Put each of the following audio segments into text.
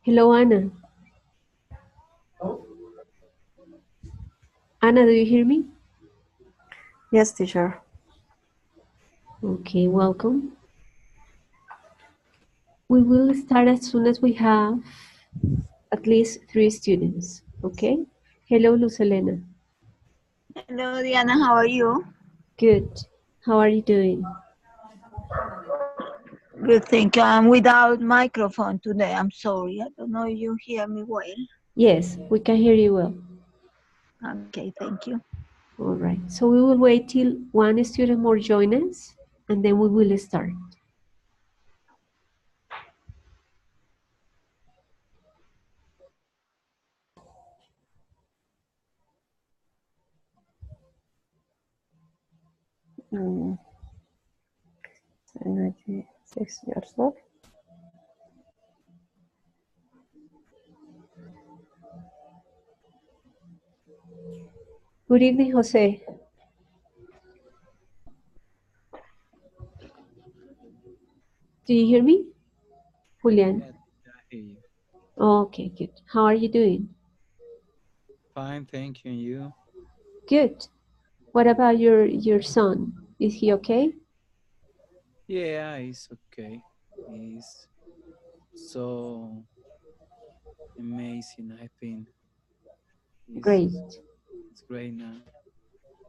Hello, Anna. Anna, do you hear me? Yes, teacher. Okay, welcome. We will start as soon as we have at least 3 students, okay? Hello, Luz Helena. Hello, Diana. How are you? Good. How are you doing? Good, thank you. I'm without microphone today. I'm sorry. I don't know if you hear me well. Yes, we can hear you well. Okay, thank you. All right. So we will wait till one student more join us, and then we will start. Mm. 96 years old. Good evening, Jose. Do you hear me? Julian? Yes, I hear you. Okay, good. How are you doing? Fine, thank you. And you? Good. What about your son? Is he okay? Yeah, it's okay. It's so amazing. I think Great. it's great now.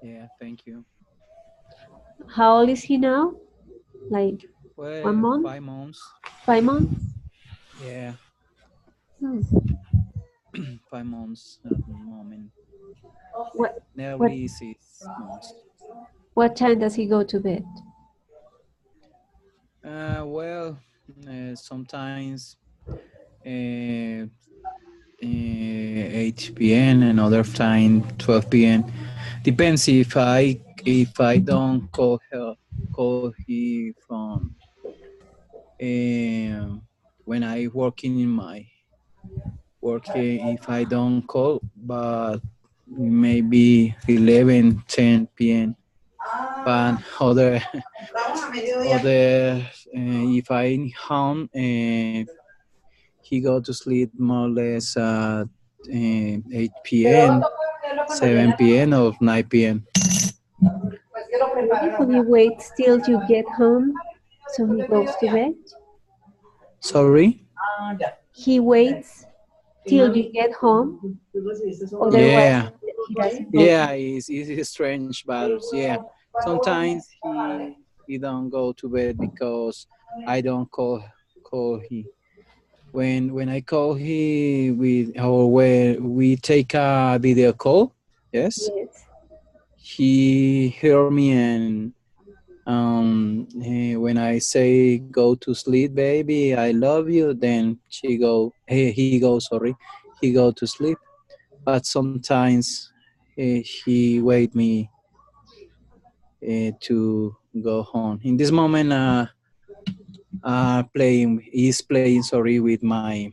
Yeah, thank you. How old is he now? Like 1 Well, month? 5 months. 5 months? Yeah, Hmm. 5 months at the moment. What what Nearly 6 months. what time does he go to bed? Well, sometimes uh, 8 p.m. and other time 12 p.m. Depends if I don't call he from when I working in my work if I don't call, but maybe 11 10 p.m. But other if I home he go to sleep more or less at 8 p.m. 7 p.m. or 9 p.m. So he waits till you get home, so he goes to bed? Sorry? He waits till you get home, otherwise Yeah, he doesn't go to yeah, bed. it's strange, but yeah, sometimes he don't go to bed because I don't call he. When I call he with or when we take a video call, yes, Yes. he hear me and when I say go to sleep, baby, I love you, then he goes, sorry, he go to sleep. But sometimes he wait me to go home. In this moment, he's playing, sorry, with my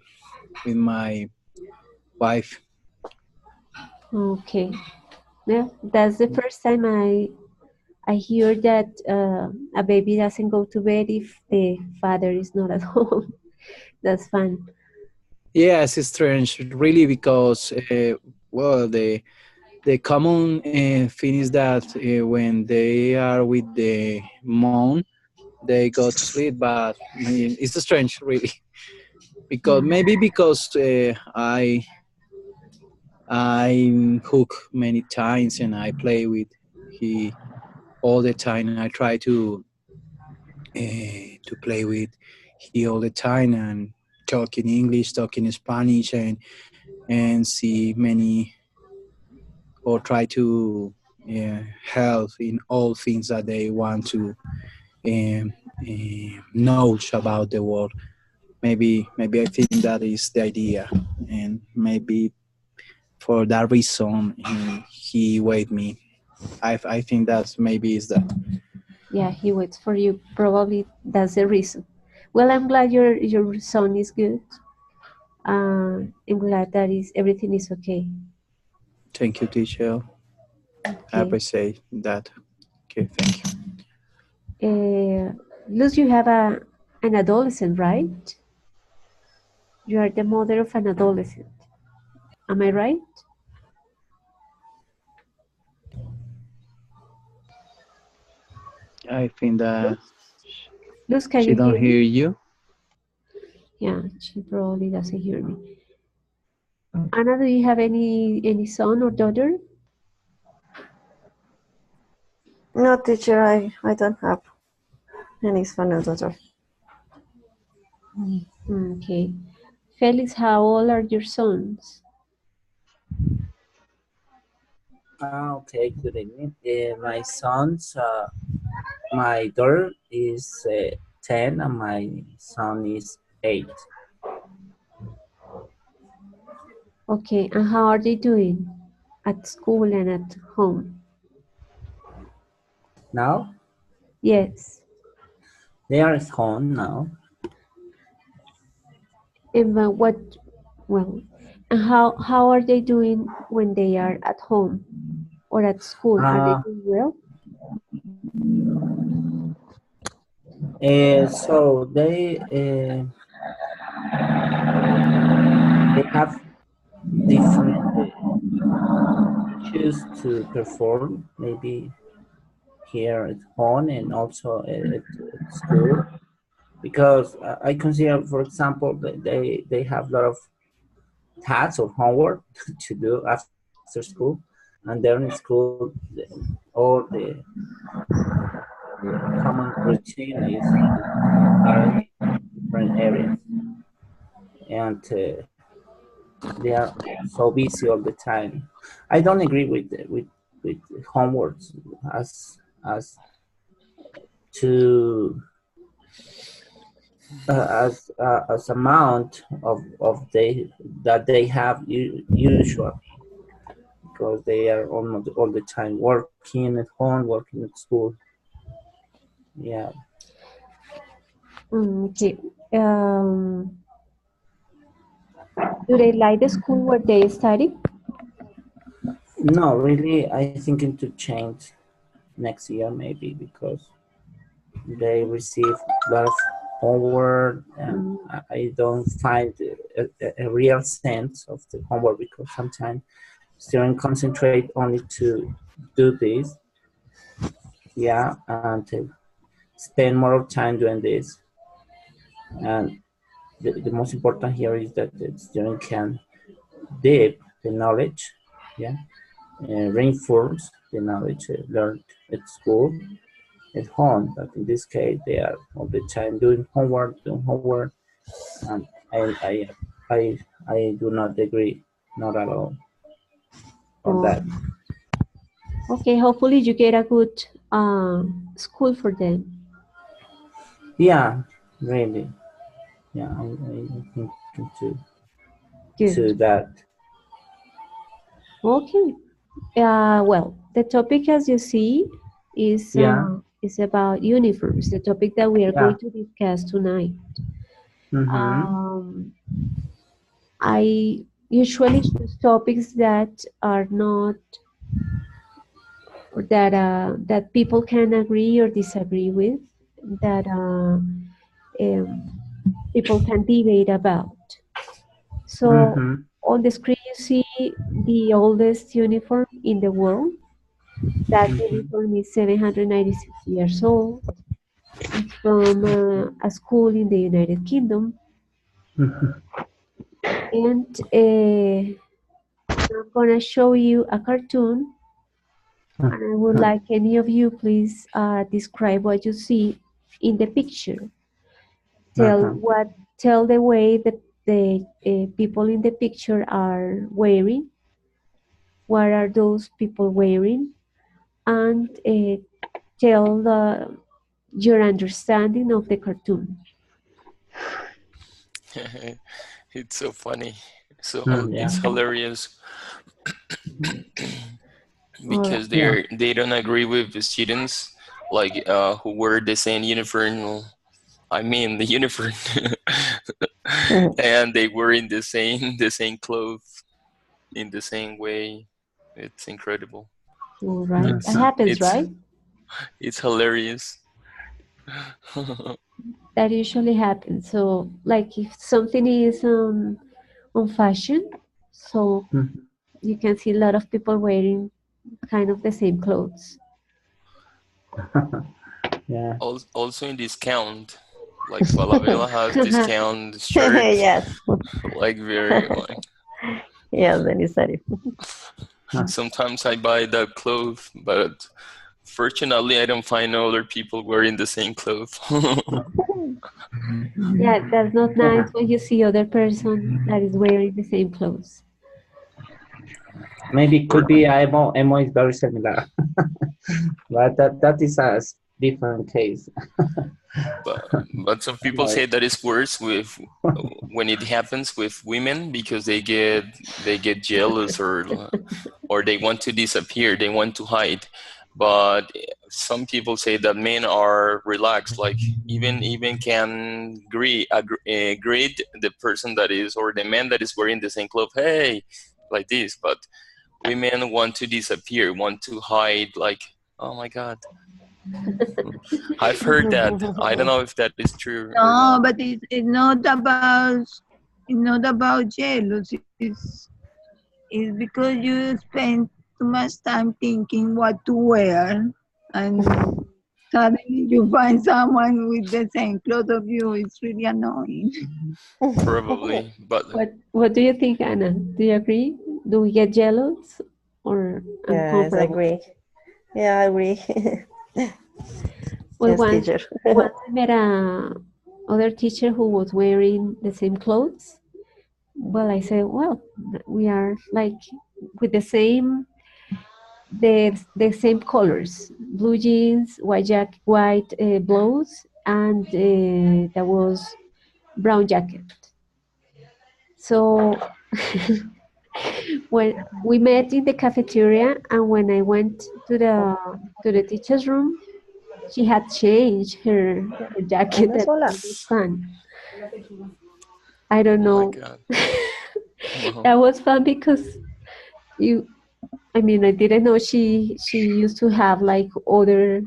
wife. Okay. Yeah, that's the first time I hear that a baby doesn't go to bed if the father is not at home. That's fun. Yes, it's strange, really, because well, the common thing is that when they are with the mom, they go to sleep. But it's strange, really, because Yeah. maybe because I hook many times and I play with he all the time, and I try to play with he all the time and talk in English, talk in Spanish, and see many or try to help in all things that they want to know about the world. Maybe I think that is the idea, and maybe for that reason he wait me. I think that maybe is that. Yeah, he waits for you. Probably that's the reason. Well, I'm glad your son is good. I'm glad that is everything is okay. Thank you, teacher. I Okay. appreciate that. Okay, thank you. Luz, you have an adolescent, right? You are the mother of an adolescent. Am I right? I think that Luz, can she you don't hear me? hear you. Yeah, she probably doesn't hear me. Anna, do you have any son or daughter? No, teacher, I don't have any son or daughter. Okay. Felix, how old are your sons? Okay, good evening. My sons, my daughter is 10 and my son is 8. Okay, and how are they doing at school and at home? Now, Yes. they are at home now. And and how are they doing when they are at home or at school? Are they Uh, doing well? so they have different issues to perform, maybe here at home and also at school. Because I consider, for example, that they have a lot of tasks or homework to do after school, and then in school, all the common routine is are in different areas, and they are so busy all the time. I don't agree with homeworks as to as amount of they that they have usually, because they are almost all the time working at home, working at school. Yeah. Okay. Do they like the school where they study? No, really, I thinking to change next year maybe, because they receive a lot of homework and I don't find a real sense of the homework, because sometimes students concentrate only to do this, yeah, and to spend more time doing this. And the most important here is that the student can deep the knowledge, yeah, reinforce the knowledge learned at school, at home. But in this case, they are all the time doing homework, and I do not agree, not at all, on Oh, that. okay. Hopefully you get a good school for them. Yeah, really. Yeah, I think to Good. that. Okay. Well, the topic, as you see, Yeah, is about uniforms. The topic that we are yeah. going to discuss tonight. Mm-hmm. Um, I usually choose topics that are not or that people can agree or disagree with, that people can debate about. So Mm-hmm. on the screen you see the oldest uniform in the world. That Mm-hmm. uniform is 796 years old. It's from a school in the United Kingdom. Mm-hmm. And I'm gonna show you a cartoon, and I would like any of you please describe what you see in the picture. Uh-huh. Tell the way that the people in the picture are wearing. What are those people wearing? And tell your understanding of the cartoon. It's so funny. So Mm, yeah. it's hilarious All right. because Yeah. they don't agree with the students like who wear the same uniform. I mean the uniform, and they were in the same clothes in the same way. It's incredible. All right. That Mhm. happens, right? It's hilarious. That usually happens. So, like if something is on fashion, so Mhm. you can see a lot of people wearing kind of the same clothes. Yeah. Also in discount, like Falabella has discount shirts, Yes. like very like. Yes, necessary. Sometimes I buy that clothes, but fortunately I don't find other people wearing the same clothes. Yeah, that's not Yeah. nice when you see other person that is wearing the same clothes. Maybe it could be emo. Emo is very similar, but that is a different case. but some people say that it's worse with when it happens with women because they get jealous or they want to disappear, they want to hide. But some people say that men are relaxed, like even can greet the person that is or the man that is wearing the same clothes, hey, like this. But women want to disappear, want to hide, like, oh my god. I've heard that. I don't know if that is true or No, not. but it's not about jealousy. It's because you spend too much time thinking what to wear, and suddenly you find someone with the same clothes of you. It's really annoying. Probably, but What do you think, Anna? Do you agree? Do we get jealous or Yes, I uncomfortable? agree. Yeah, I agree. Well, Yes, teacher. once I met a other teacher who was wearing the same clothes. Well, I said, well, we are like with the same colors, blue jeans, white blouse, and that was brown jacket. So when we met in the cafeteria, and when I went to the teacher's room, she had changed her jacket Ana and sola. it was fun. I don't oh my know. god. That was fun because you I mean, I didn't know she used to have like other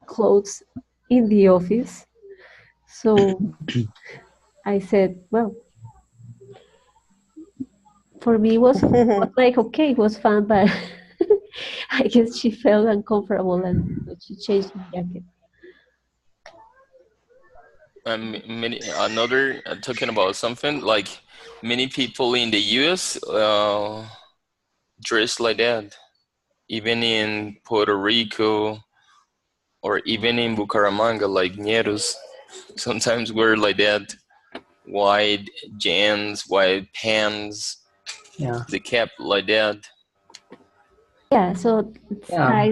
clothes in the office. So I said, well, for me it was like okay, it was fun, but I guess she felt uncomfortable and so she changed my jacket. Many another talking about something like many people in the U.S. Dress like that. Even in Puerto Rico or even in Bucaramanga, like Ñeros, sometimes we're like that. White jeans, white pants, Yeah. the cap like that. Yeah, so Yeah.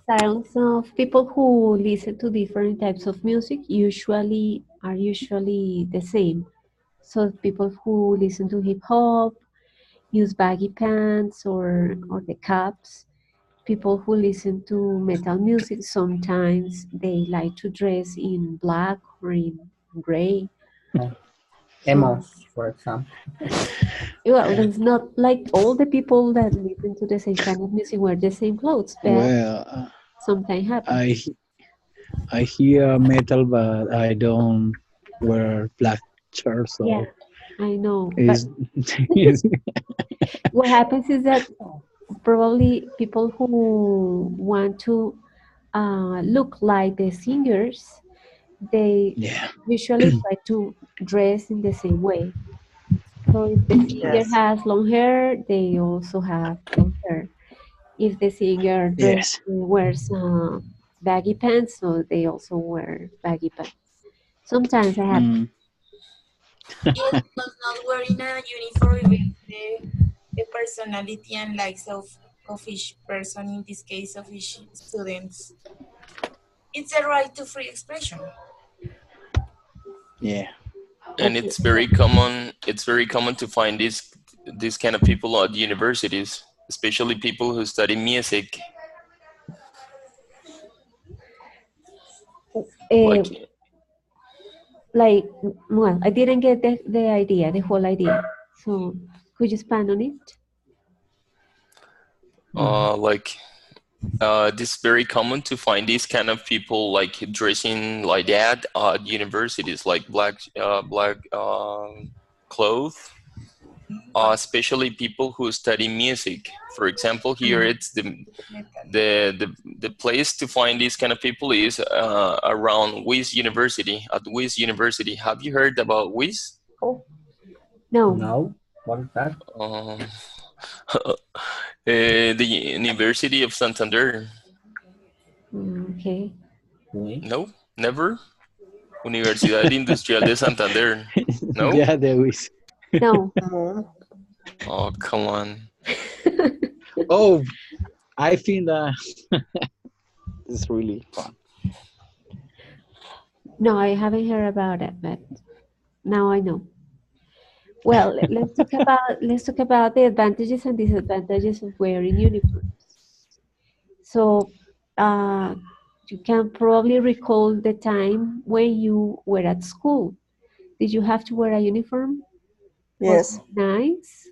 styles of people who listen to different types of music usually the same. So people who listen to hip hop use baggy pants or the caps. People who listen to metal music sometimes they like to dress in black or in gray. Yeah. So Emos, for example. well, it's not like all the people that listen to the same kind of music wear the same clothes, but Well, sometimes happens. I hear metal, but I don't wear black shirts, Yeah, so I know. But is is what happens is that probably people who want to look like the singers, they yeah. usually try to dress in the same way. So if the singer Yes. has long hair, they also have long hair. If the singer Yes. wears baggy pants, so they also wear baggy pants. Sometimes I have. Mm, Yes, because not wearing a uniform reveals the personality and likes of each person, in this case of each students. It's a right to free expression. yeah. And Okay. it's very common. It's very common to find these kind of people at universities, especially people who study music. Like, like, well, I didn't get the idea, the whole idea. So could you expand on it? like this very common to find these kind of people like dressing like that at universities, like black clothes, especially people who study music. For example, here it's the place to find these kind of people is around WIS University. At WIS University, have you heard about WIS? No. No, what is that? The University of Santander. Okay. Oui. No, never. Universidad Industrial de Santander. No. Yeah, there is. No. No. Oh, come on. Oh, I think that it's really fun. No, I haven't heard about it, but now I know. Well, let's talk about the advantages and disadvantages of wearing uniforms. So, you can probably recall the time when you were at school. Did you have to wear a uniform? Was Yes. it nice?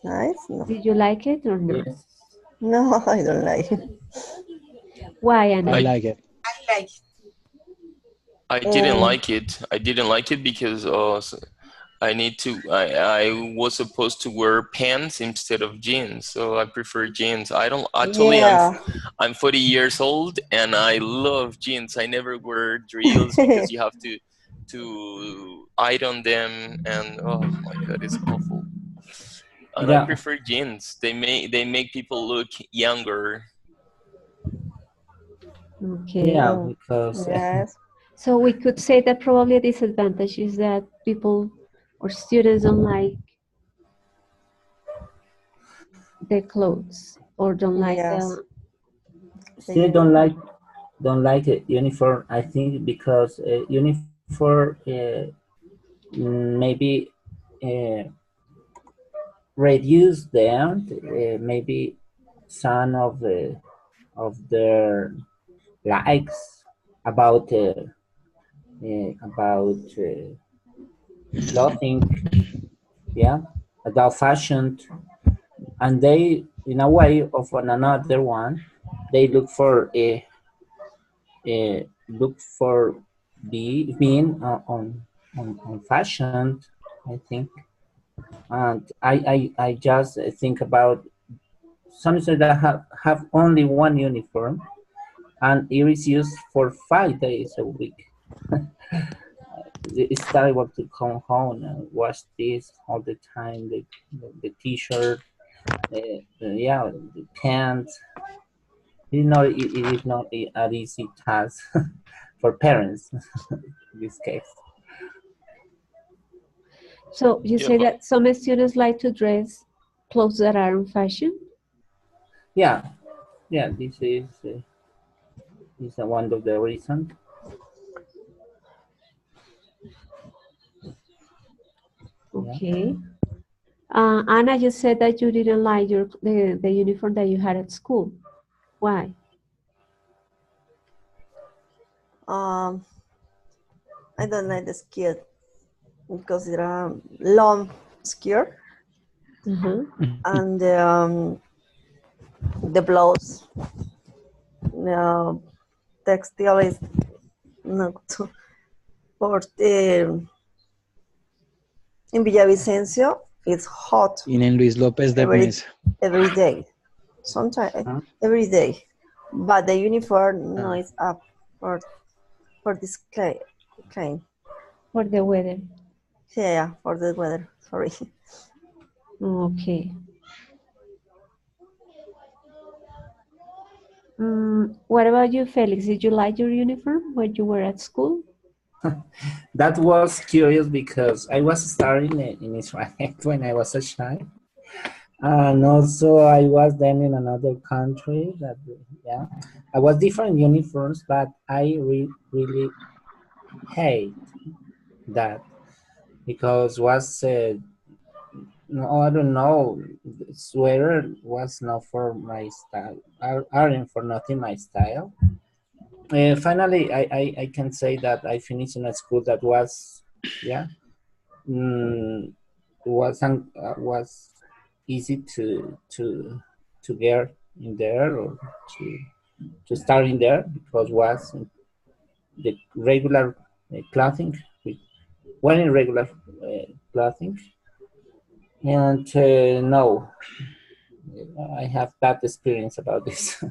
Nice. No. Did you like it or not? Yes. No, I don't like it. Why, Anna? I like it. I like I didn't like it. I didn't like it because I need to. I was supposed to wear pants instead of jeans, so I prefer jeans. I don't actually. Yeah. I'm 40 years old and I love jeans. I never wear drills because you have to iron them, and oh my god, it's awful. And I Yeah. prefer jeans. They make people look younger. Okay. Yeah, because Yes. So we could say that probably a disadvantage is that people or students don't like the clothes or don't like Yes. still don't like a uniform. I think because uniform maybe reduce them. Maybe some of their likes about clothing, yeah, about fashion, and they, in a way of another one, they look for being on fashion, I think, and I just think about some students that have only one uniform, and it is used for 5 days a week. It's terrible to come home and wash this all the time. The t-shirt, yeah, the pants. It is not an easy task for parents in this case. So you Yeah, say but that some students like to dress clothes that are in fashion? Yeah, yeah. This is one of the reasons. Okay. Anna, you said that you didn't like the uniform that you had at school. Why? I don't like the skirt because it's a long skirt and the blouse. The textile is not too, for in Villavicencio it's hot Y en Luis López de every Mesa. every day, sometimes every day, but the uniform no is up for this kind. For the weather. Yeah, for the weather. Sorry. Okay. What about you, Felix? Did you like your uniform when you were at school? That was curious because I was studying in Israel when I was a child, and also I was then in another country. That, yeah, I was different uniforms, but I really hate that because was no, I don't know, sweater was not for my style. Aren't for nothing my style. finally, I can say that I finished in a school that was, yeah, was easy to get in there or to start in there because was the regular clothing, one in regular clothing, and no, I have bad experience about this.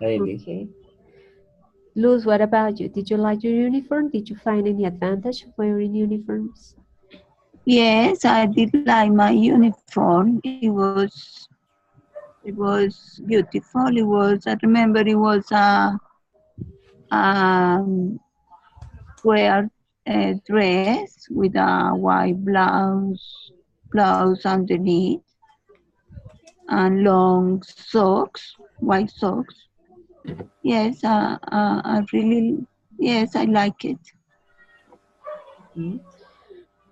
Really. Okay. Luz, what about you? Did you like your uniform? Did you find any advantage of wearing uniforms? Yes, I did like my uniform. It was beautiful. It was, I remember it was a square dress with a white blouse underneath, and long socks, white socks. Yes, I really, yes, I like it.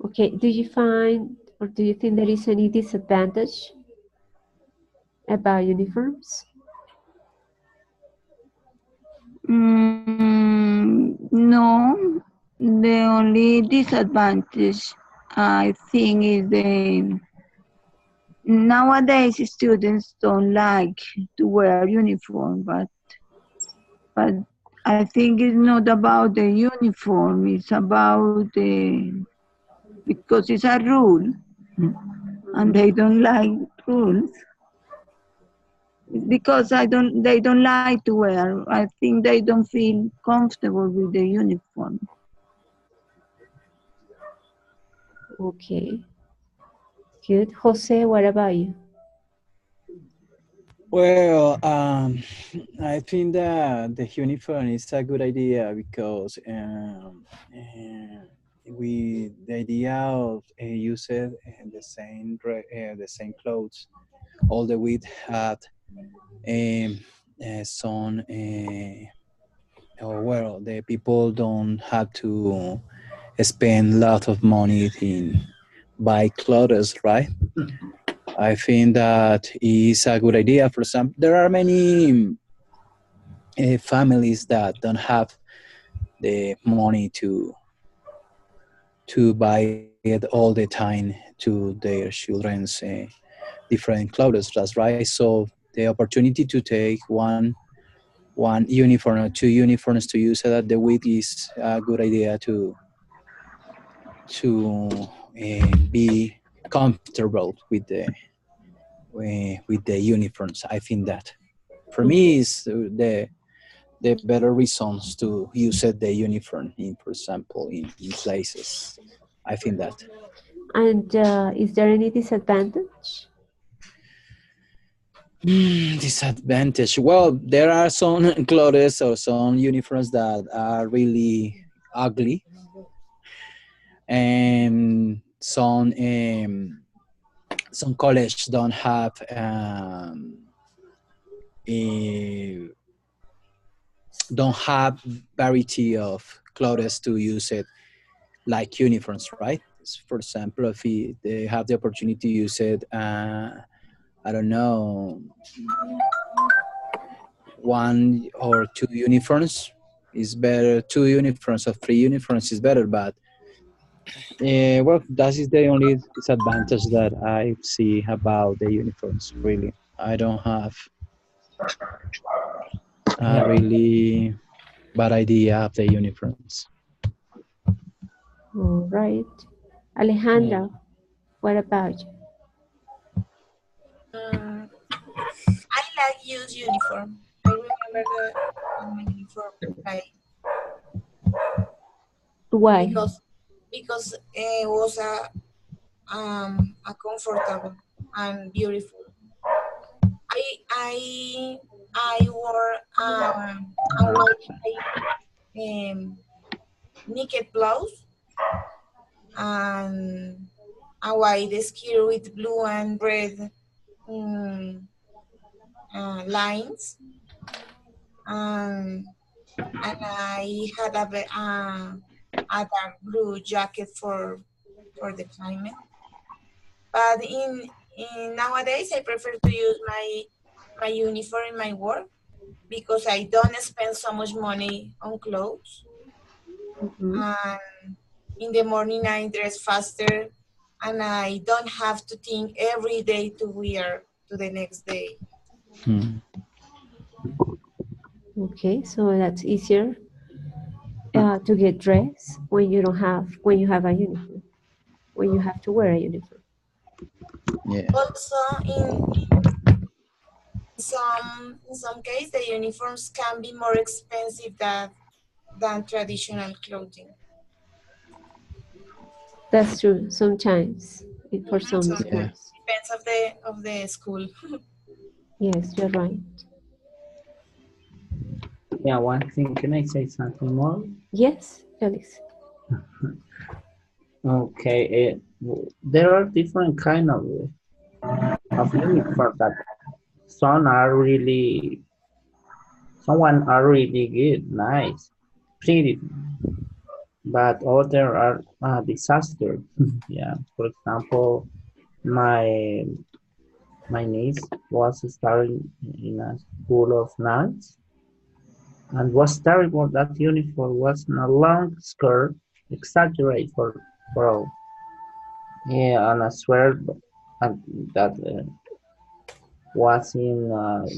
Okay, do you find or do you think there is any disadvantage about uniforms? No, the only disadvantage I think is the nowadays students don't like to wear uniform, but I think it's not about the uniform, it's about the, because it's a rule and they don't like rules. Because they don't like to wear. I think they don't feel comfortable with the uniform. Okay, good. Jose, what about you? Well, I think that the uniform is a good idea because the idea of using the same clothes all the week had some well, the people don't have to spend a lot of money in buy clothes, right? I think that is a good idea. For some, there are many families that don't have the money to buy it all the time to their children's different clothes. That's right. So the opportunity to take one uniform or two uniforms to use it at the week is a good idea to be comfortable with the uniforms. I think that for me is the better reasons to use it, the uniform in, for example, in places. I think that. And is there any disadvantage? Disadvantage. Well, there are some clothes or some uniforms that are really ugly, and some college don't have a, don't have variety of clothes to use it like uniforms, right? For example, if they have the opportunity to use it, I don't know, one or two uniforms is better. Two uniforms or three uniforms is better, but well, that is the only disadvantage that I see about the uniforms. Really, I don't have a really bad idea of the uniforms. All right. Alejandra, what about you? I like use uniform. I remember my uniform like Why? because it was a comfortable and beautiful. I wore a white naked blouse and a white skirt with blue and red lines, and I had a dark blue jacket for the climate. But in nowadays, I prefer to use my uniform in my work because I don't spend so much money on clothes. Mhm. And in the morning I dress faster and I don't have to think every day to wear to the next day. Okay, so that's easier to get dressed when you have a uniform, when you have to wear a uniform. Yeah. Also, in some case, the uniforms can be more expensive than traditional clothing. That's true. Sometimes for some So Yeah. schools. depends of the school. Yes, you're right. Yeah, one thing, can I say something more? Yes, Felix. Okay, there are different kind of uniforms that some are really good, nice, pretty, but other are a disaster. Yeah, for example, my my niece was starting in a school of nuns and was terrible. That uniform was in a long skirt, exaggerate for all. Yeah, and I swear that was in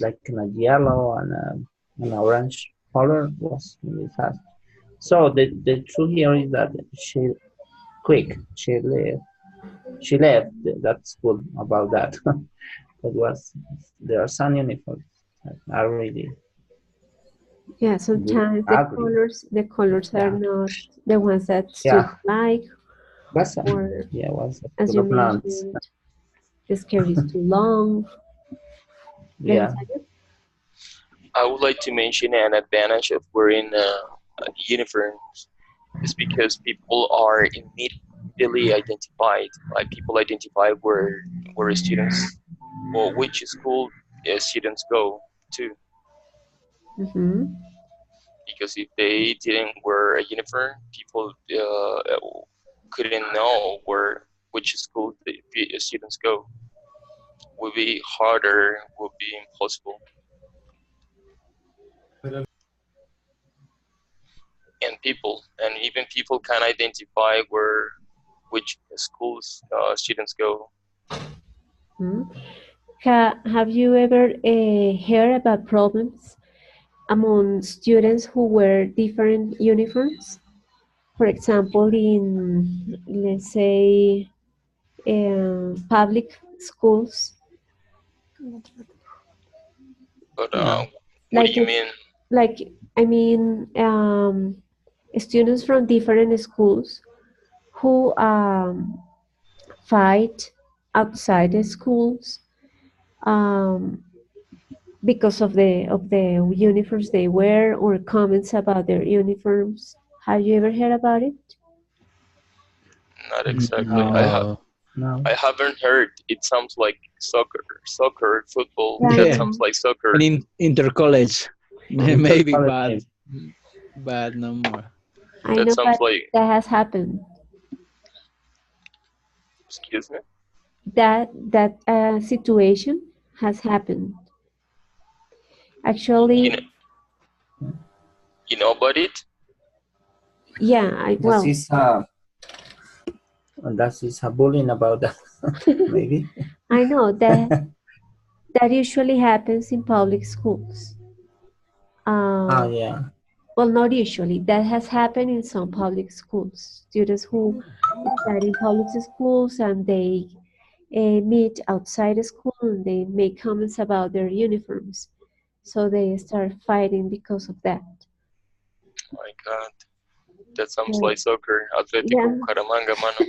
like in a yellow and an orange color was really fast. So the truth here is that she quick she left that school about that. It was there are some uniforms that are really Yeah, really sometimes ugly. the colors are Yeah, not the ones that yeah, students like, was or yeah was a as school you of nuns. mentioned, the skirt is too long. Yeah, Belisario? I would like to mention an advantage of wearing uniforms is because people are immediately identified. Like people identify where students or which school students go to. Mm-hmm. Because if they didn't wear a uniform, people couldn't know where which school the students go. Would be harder, would be impossible, and even people can identify where which schools students go. Hmm. Have you ever heard about problems among students who wear different uniforms? For example, in, let's say, public schools, But yeah. what do like you if, mean? like I mean, students from different schools who fight outside the schools um, because of the uniforms they wear or comments about their uniforms. Have you ever heard about it? Not exactly. No, No. no. I haven't heard. It sounds like soccer, football. Yeah, I That Yeah. sounds know. like And soccer. in intercollege, maybe, Intercollege. but no more. I That know, sounds but like. that has happened. Excuse me. That situation has happened. You Actually, know, you know about it. yeah. That is that is a bullying about that, maybe. I know that usually happens in public schools. Ah, Uh, yeah. well, not usually. That has happened in some public schools. Students who study in public schools and they meet outside the school and they make comments about their uniforms. So they start fighting because of that. My God, that sounds Uh, like soccer. yeah, Atlético Bucaramanga, mano.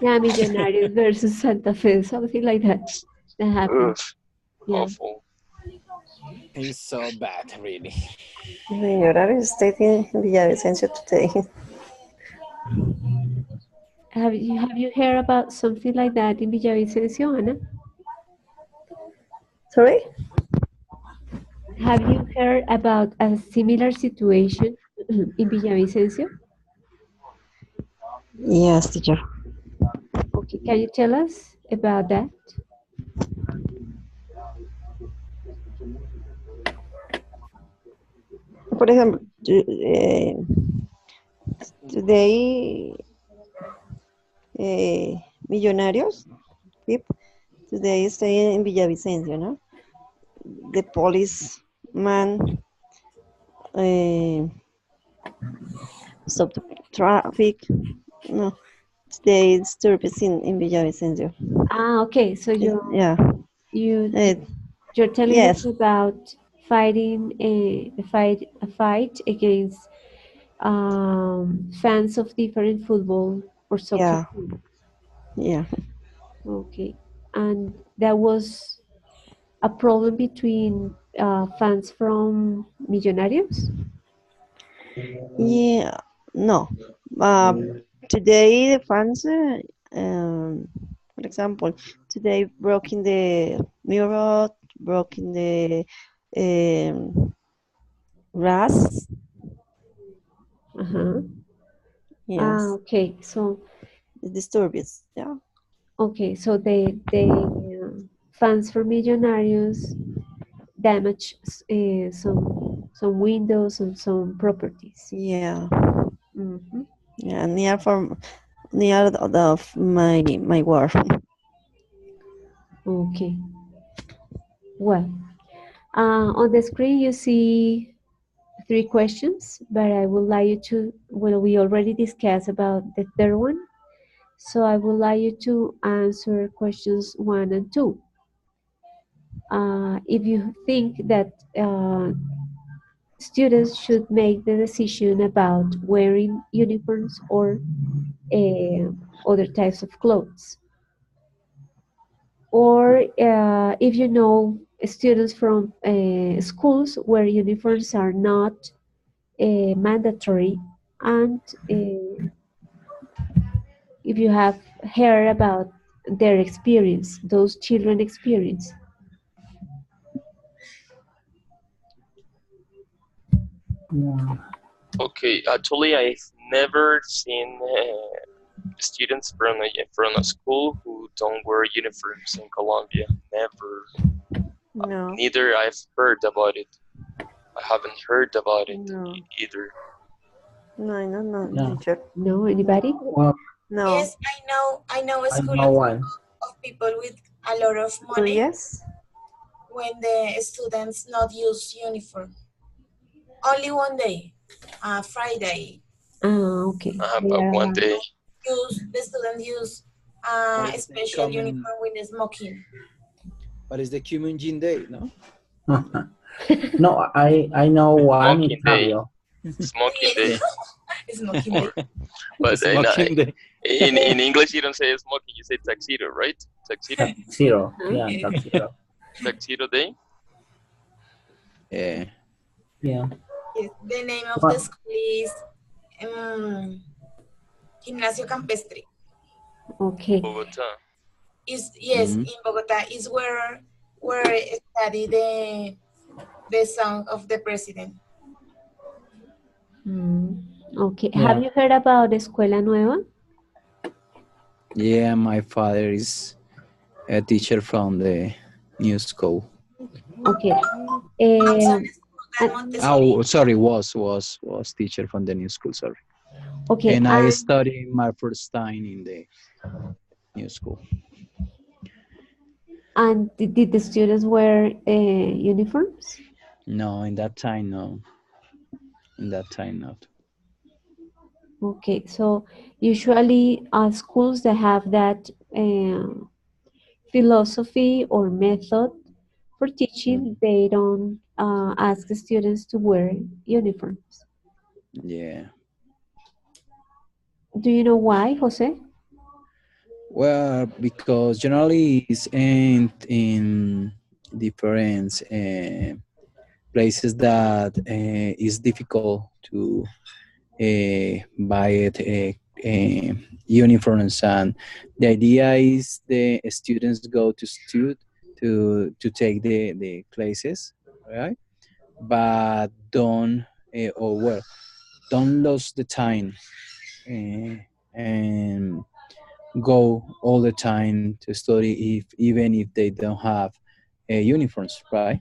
yeah, Millonarios versus Santa Fe, something like that. That happened. Oof, Yeah. awful. It's so bad, really. Señora, stayed in Villavicencio today. Have you heard about something like that in Villavicencio, Ana? Sorry? Have you heard about a similar situation in Villavicencio? Yes, teacher. Okay, can you tell us about that? Por ejemplo, today, Millonarios, yep, today stay in Villavicencio, no? The policeman stop the traffic. No, today it's service in Villavicencio. Okay, so Yeah. you're telling Yes. us about fighting a fight against fans of different football or soccer Yeah. teams. Yeah. Okay, and that was a problem between fans from Millonarios? Yeah. No. Today the fans, for example, today broken the mirror, broken the grass. Uh-huh. Yes. Okay, so It disturbs. Yeah. okay, so fans from Millonarios damage some windows and some properties. Yeah. Mhm. Yeah. Near of my work. Okay. Well, on the screen you see 3 questions, but I would like you to, well, we already discussed about the third one, so I would like you to answer questions 1 and 2. If you think that students should make the decision about wearing uniforms or other types of clothes, or if you know students from schools where uniforms are not mandatory, and if you have heard about their experience, those children experience. Yeah. Okay, actually, I've never seen students from a school who don't wear uniforms in Colombia. Never. No. Neither I've heard about it. I haven't heard about it No. either. No, No. teacher. No, anybody? Well, No. Yes, I know a I school know one. of people with a lot of Oh, money yes. when the students not use uniform. Only one day, Friday, Okay. They But are one allowed. day, the student use But a it's the special common, uniform with the smoking. but it's the Cumin Gin Day, no? No, I know one in smoking day, Tabio. smoking day. Smoking day. But Smoking Day. in English, you don't say smoking, you say tuxedo, right? Tuxedo, Zero. Yeah, Okay. that's zero. tuxedo day. Yeah. Yeah. Yes, the name of What? the school is Gimnasio Campestre. Okay. Bogota. Yes, Mhm. in Bogota is where study the song of the president. Okay. Yeah. Have you heard about Escuela Nueva? Yeah, my father is a teacher from the new school. Okay. Outside the school, and- Montessori. Oh, sorry, was teacher from the new school. Sorry. okay. And I And, studied my first time in the new school. and did the students wear uniforms? No, in that time, no. In that time, not. Okay. So usually schools that have that philosophy or method for teaching, they don't ask the students to wear uniforms. Yeah. Do you know why, Jose? Well, because generally it's in different places that is difficult to buy it uniforms, and the idea is the students go to to take the classes, right? But don't or well, don't lose the time and go all the time to study if even if they don't have uniforms, right?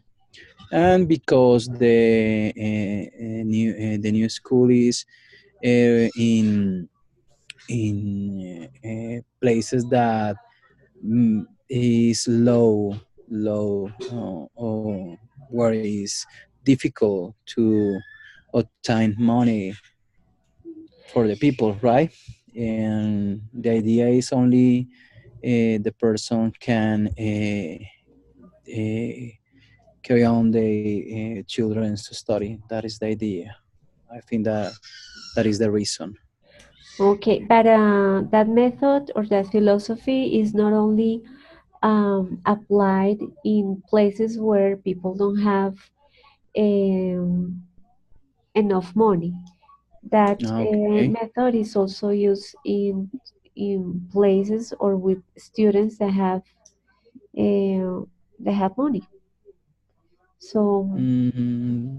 And because the new school is in places that is low where is difficult to obtain money for the people, right? And the idea is only the person can carry on the children to study. That is the idea. I think that is the reason. Okay, but that method or that philosophy is not only applied in places where people don't have um, enough money. That Okay. method is also used in places or with students that have money. So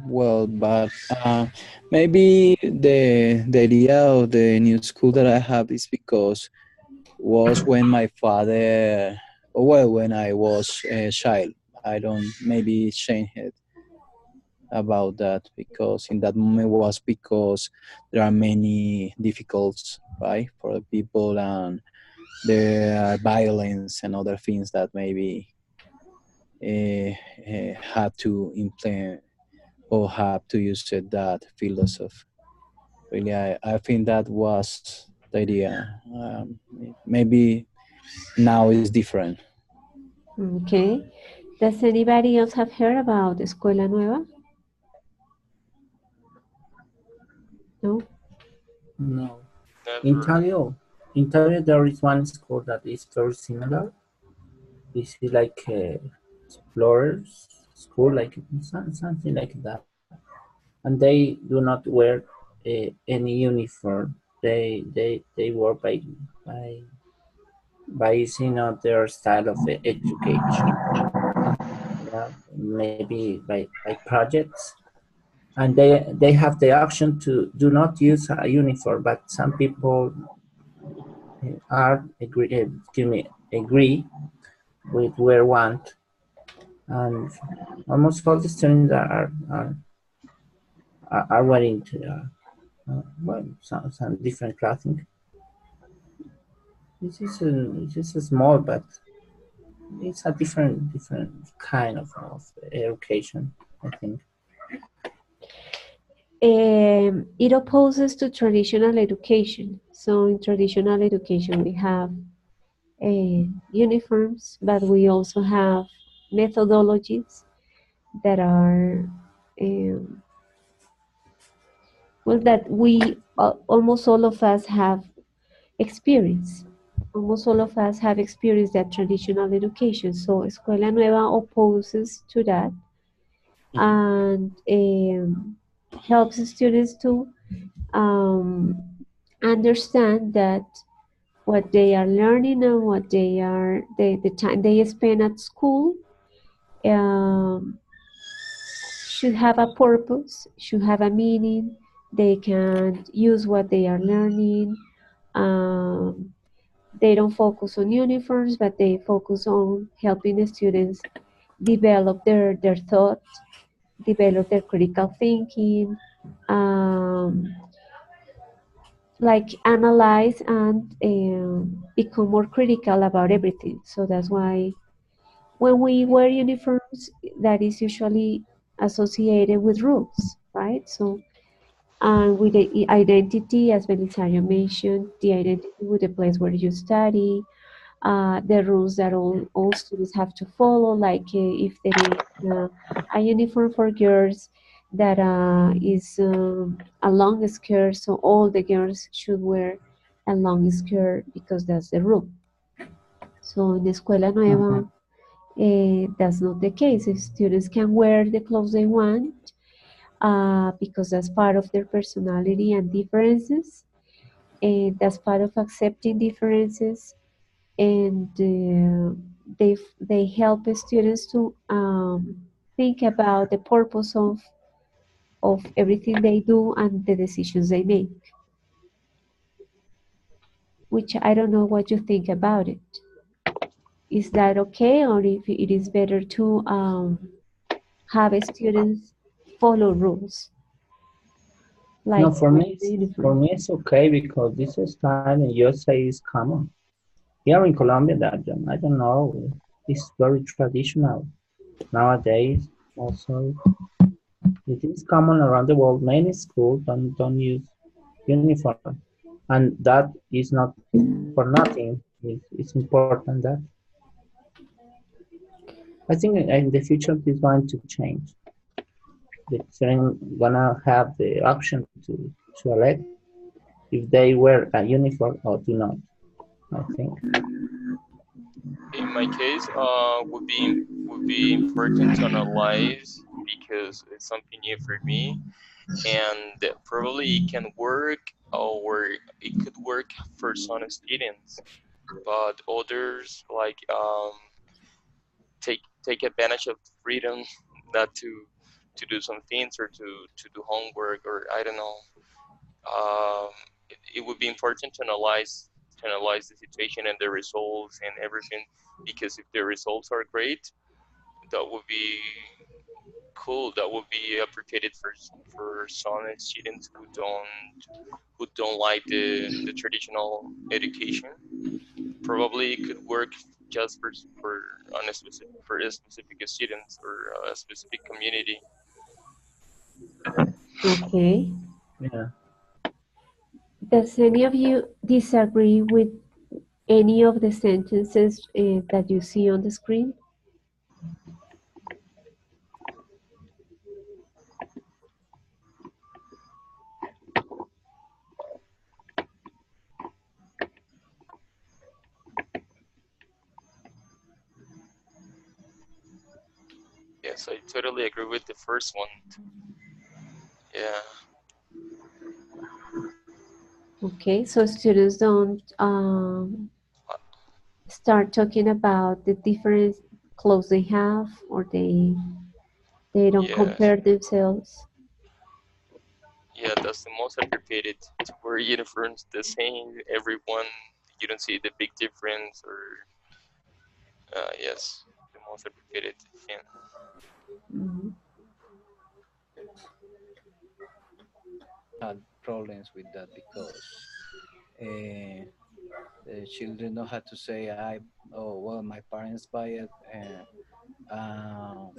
Well, but maybe the idea of the new school that I have is because was when my father, well, when I was a child. I don't maybe change it about that because in that moment was because there are many difficulties, right, for the people, and there are violence and other things that maybe had to implement or have to use it, that philosophy. Really, I think that was the idea. Maybe now is different. okay. Does anybody else have heard about Escuela Nueva? No? No. Never. In Ontario, there is one school that is very similar. This is like a explorers school, like something like that. And they do not wear any uniform. They work by by using their style of education. Yeah, maybe by projects, and they have the option to do not use a uniform, but some people agree with wear one, and almost all the students are wearing well, some different clothing. This is small, but it's a different kind of education, I think. It opposes to traditional education. So in traditional education, we have uniforms, but we also have methodologies that are um, well, that we almost all of us have experience. Almost all of us have experienced that traditional education. So Escuela Nueva opposes to that and helps students to um, understand that what they are learning and what the time they spend at school um, should have a purpose, should have a meaning. They can use what they are learning. Um, they don't focus on uniforms, but they focus on helping the students develop their thought, develop their critical thinking, um, like analyze and become more critical about everything. So that's why when we wear uniforms, that is usually associated with rules, right? So and with the identity, as Belisario mentioned, the identity with the place where you study, the rules that all students have to follow, like if there is a uniform for girls that is a long skirt, so all the girls should wear a long skirt because that's the rule. So in the Escuela Nueva, that's not the case. Students can wear the clothes they want because that's part of their personality and differences, and that's part of accepting differences, and they help the students to think about the purpose of everything they do and the decisions they make, which I don't know what you think about it. Is that okay, or if it is better to have students follow rules? Like No, the uniform. for me it's okay because this style in USA is common. Here in Colombia, that I don't know, it's very traditional nowadays. Also, it is common around the world. Many schools don't use uniform, and that is not for nothing. It's important that I think in the future it's going to change. The children gonna have the option to elect if they wear a uniform or do not. I think. In my case, would be important to analyze because it's something new for me, and probably it can work or it could work for some students, but others like take advantage of the freedom not to do some things or to do homework or I don't know. It would be important to analyze the situation and the results and everything because if the results are great, that would be cool. That would be appreciated for some students who don't like the traditional education. Probably it could work just for a specific students or a specific community. Okay. Yeah. Does any of you disagree with any of the sentences that you see on the screen? Yes, I totally agree with the first one. Yeah. Okay, so students don't start talking about the different clothes they have, or they don't Yes. compare themselves. Yeah, that's the most appropriated to wear uniforms the same. Everyone, you don't see the big difference, or yes, the most appropriated thing. Mhm. Had problems with that because uh, the children don't have to say, oh, well, my parents buy it, um,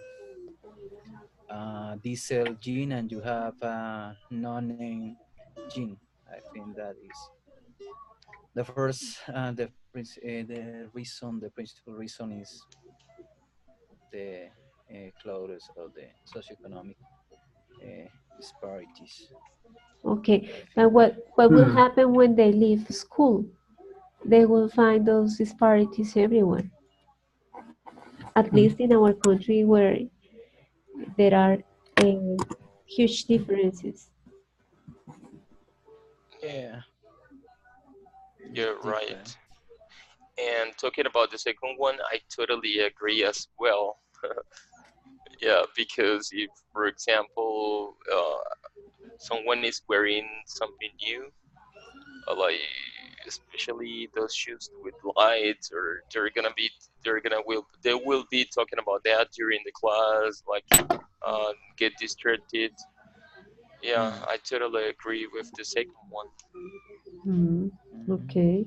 diesel gene and you have non-name gene. I think that is the first, the reason, the principal reason is the clothes or the socioeconomic disparities. Okay, I but think. what will Hmm. happen when they leave school? They will find those disparities everywhere. At least in our country, where there are huge differences. Yeah, You're it's different. right. And talking about the second one, I totally agree as well. Yeah, because if, for example, someone is wearing something new, like especially those shoes with lights, or they will be talking about that during the class, like get distracted. Yeah, Mm. I totally agree with the second one. Mm, Mhm. okay.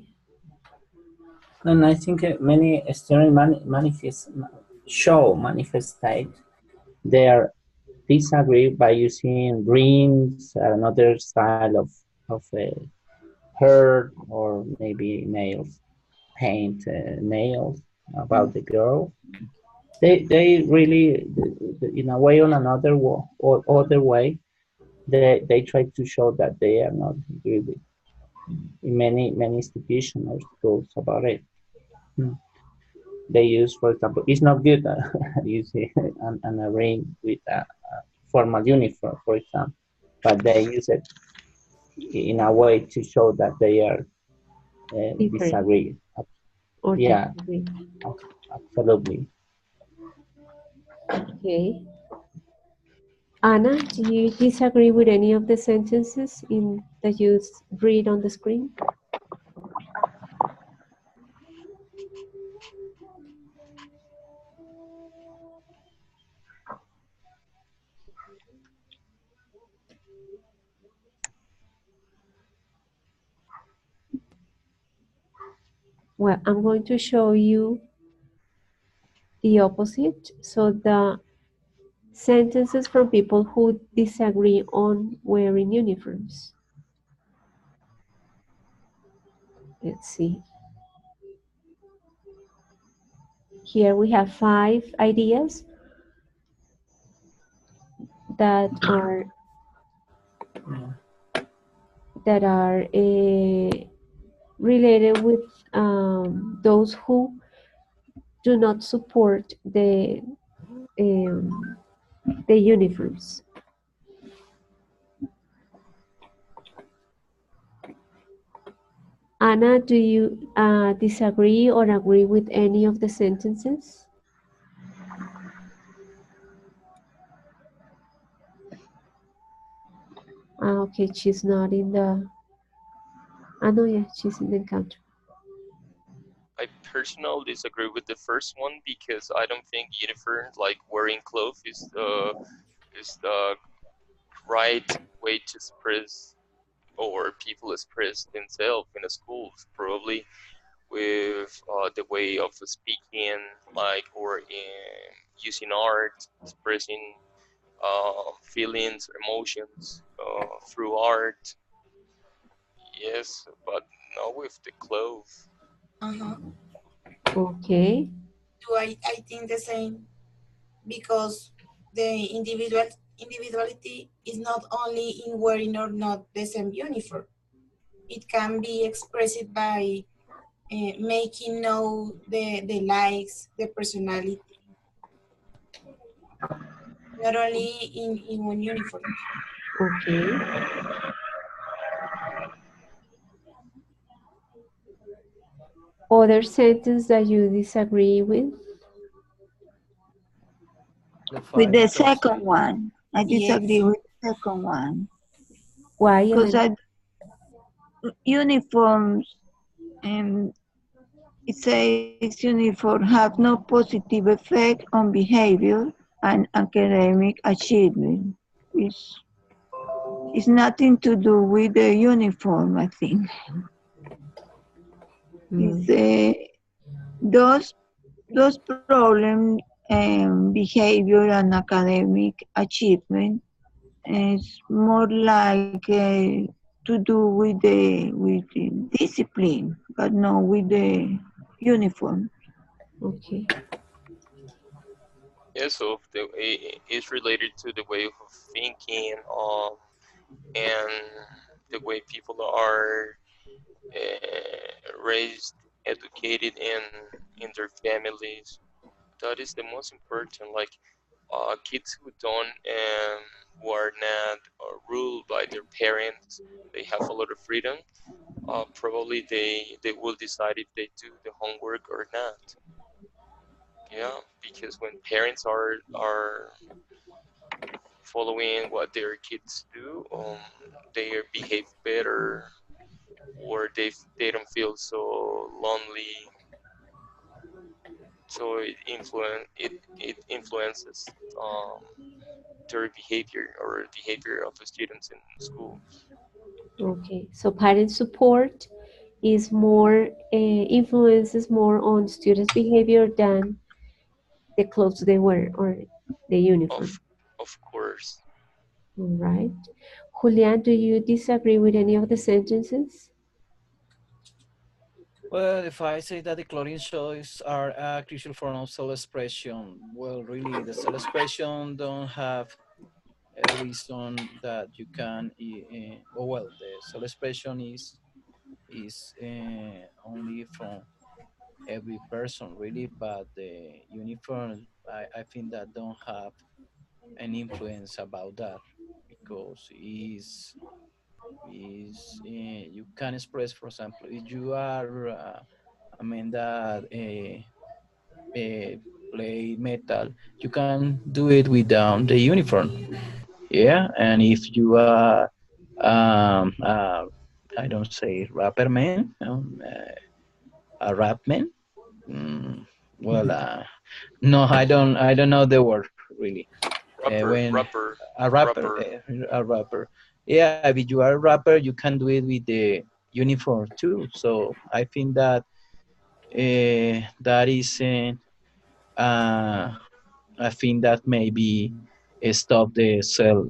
And I think many students manifestate their disagree by using rings, another style of hair, or maybe nails, paint nails about the girl. They really, in a way or another, or other way, they try to show that they are not agree with in many institutions or schools about it. Hmm. They use, for example, it's not good using an a ring with a formal uniform, for example, but they use it in a way to show that they are Different disagree. or Yeah, disagree. absolutely. Okay. Anna, do you disagree with any of the sentences in that you read on the screen? Well, I'm going to show you the opposite. So the sentences from people who disagree on wearing uniforms. Let's see. Here we have 5 ideas that are related with those who do not support the uniforms. Anna, do you disagree or agree with any of the sentences? Okay, she's not in the. No, yeah, she's in the encounter. I personally disagree with the first one because I don't think uniform, like wearing clothes, is the right way to express or people express themselves in a school. Probably with the way of speaking, like or in using art, expressing feelings, emotions through art. Yes, but not with the clothes. Okay. I think the same because the individuality is not only in wearing or not the same uniform. It can be expressed by making know the likes, the personality, not only in one uniform. Okay. Other sentence that you disagree with? With the second one, I disagree Yes. with the second one. Why? Because uniforms, it says uniform have no positive effect on behavior and academic achievement. It's nothing to do with the uniform, I think. It's, those problems, behavior and academic achievement, is more like to do with the discipline, but not with the uniform. Okay. Yeah, so it's related to the way of thinking, and the way people are raised, educated in their families. That is the most important. Like kids who don't, who are not ruled by their parents, they have a lot of freedom. Probably they will decide if they do the homework or not. Yeah, because when parents are following what their kids do, they behave better, or they don't feel so lonely. So it influences their behavior or behavior of the students in school. Okay. So parent support is more influences more on students' behavior than the clothes they wear or the uniform. Of course. All right. Julian, do you disagree with any of the sentences? Well, if I say that the clothing choice are a crucial form of self-expression, well, really, the self-expression don't have a reason that you can, well, the self-expression is only from every person, really, but the uniform, I think that don't have an influence about that because you can express, for example, if you are I mean that play metal, you can do it without the uniform. Yeah, and if you are I don't say rapper man, a rap man. Mm, well, no, I don't know the word really. When a rapper, yeah, if you are a rapper, you can do it with the uniform too. So I think that that isn't a thing that maybe stop the self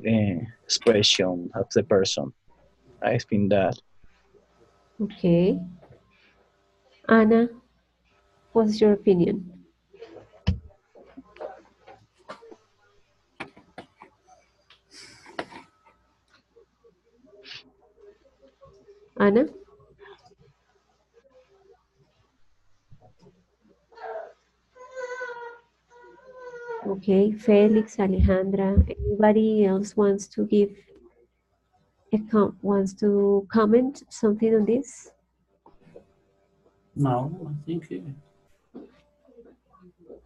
expression of the person. I think that. Okay. Anna, what's your opinion? Anna? Okay, Felix, Alejandra, anybody else wants to give wants to comment something on this? No, I think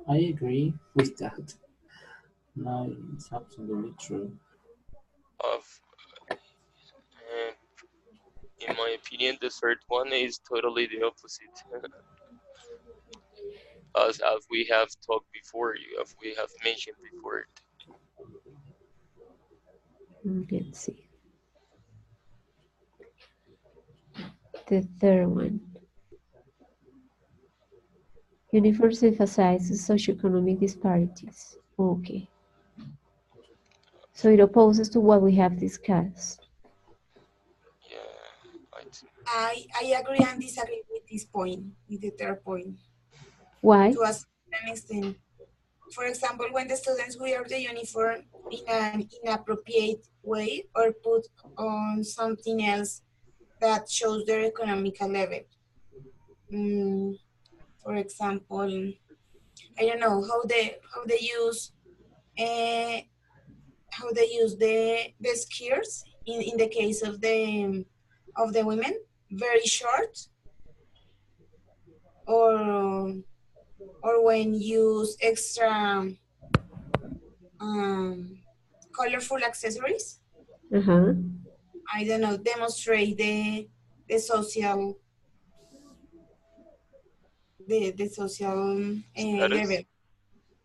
I agree with that. No, it's absolutely true. Of, in my opinion, the third one is totally the opposite. As we have talked before, as we have mentioned before. Let's see. The third one. Uniforms emphasizes socioeconomic disparities. Okay. So it opposes to what we have discussed. Yeah, I agree and disagree with this point, with the third point. Why? To a certain extent. For example, when the students wear the uniform in an inappropriate way or put on something else that shows their economical level. For example, I don't know how they use how they use the skirts in the case of the women, very short, or when use extra colorful accessories. I don't know, demonstrate the social the social level.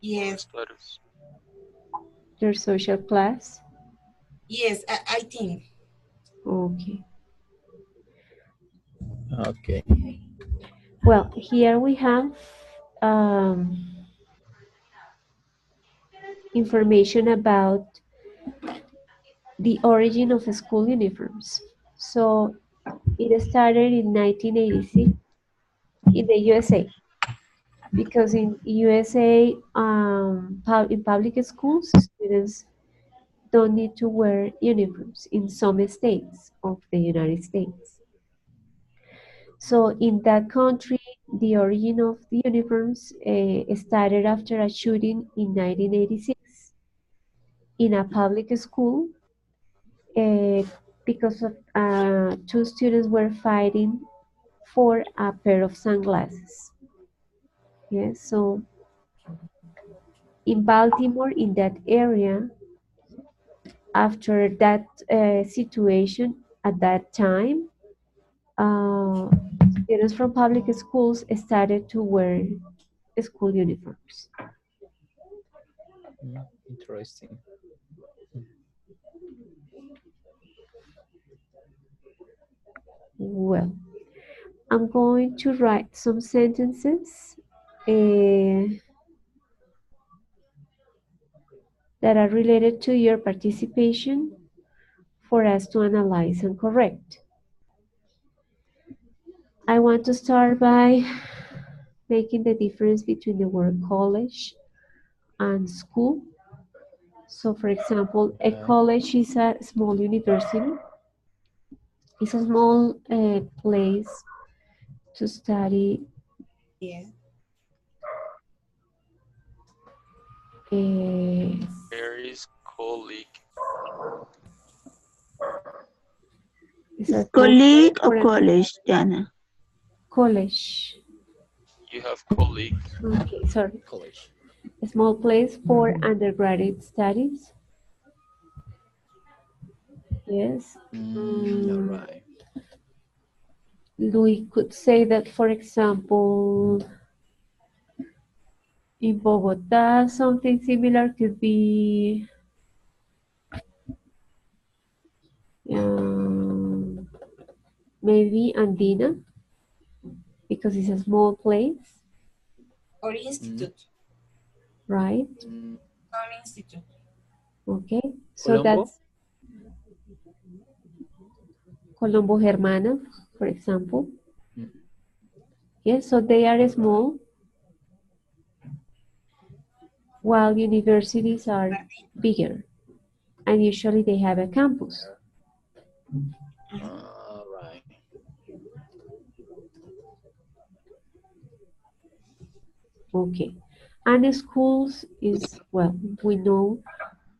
Yes. Status. Your social class? Yes, I think. Okay. Okay. Well, here we have information about the origin of school uniforms. So it started in 1986 in the USA, because in USA, in public schools, students don't need to wear uniforms in some states of the United States. So in that country, the origin of the uniforms started after a shooting in 1986 in a public school, uh, because of two students were fighting for a pair of sunglasses. Yes, so in Baltimore, in that area, after that situation at that time, uh, students from public schools started to wear school uniforms. Interesting. Well, I'm going to write some sentences that are related to your participation for us to analyze and correct. I want to start by making the difference between the word college and school. So, for example, a college is a small university. It's a small place to study. Yeah. There is colleague. Colleague or college, Jana? College. You have colleague. Okay, sorry. College. A small place for undergraduate studies. Yes. All right. We could say that, for example, in Bogota, something similar could be maybe Andina. because it's a small place, Or institute. right? Some institute. Okay, so Colombo? that's Colombo Germana, for example. Yes, so they are small, while universities are bigger, and usually they have a campus. All right. Okay, and schools is, well, we know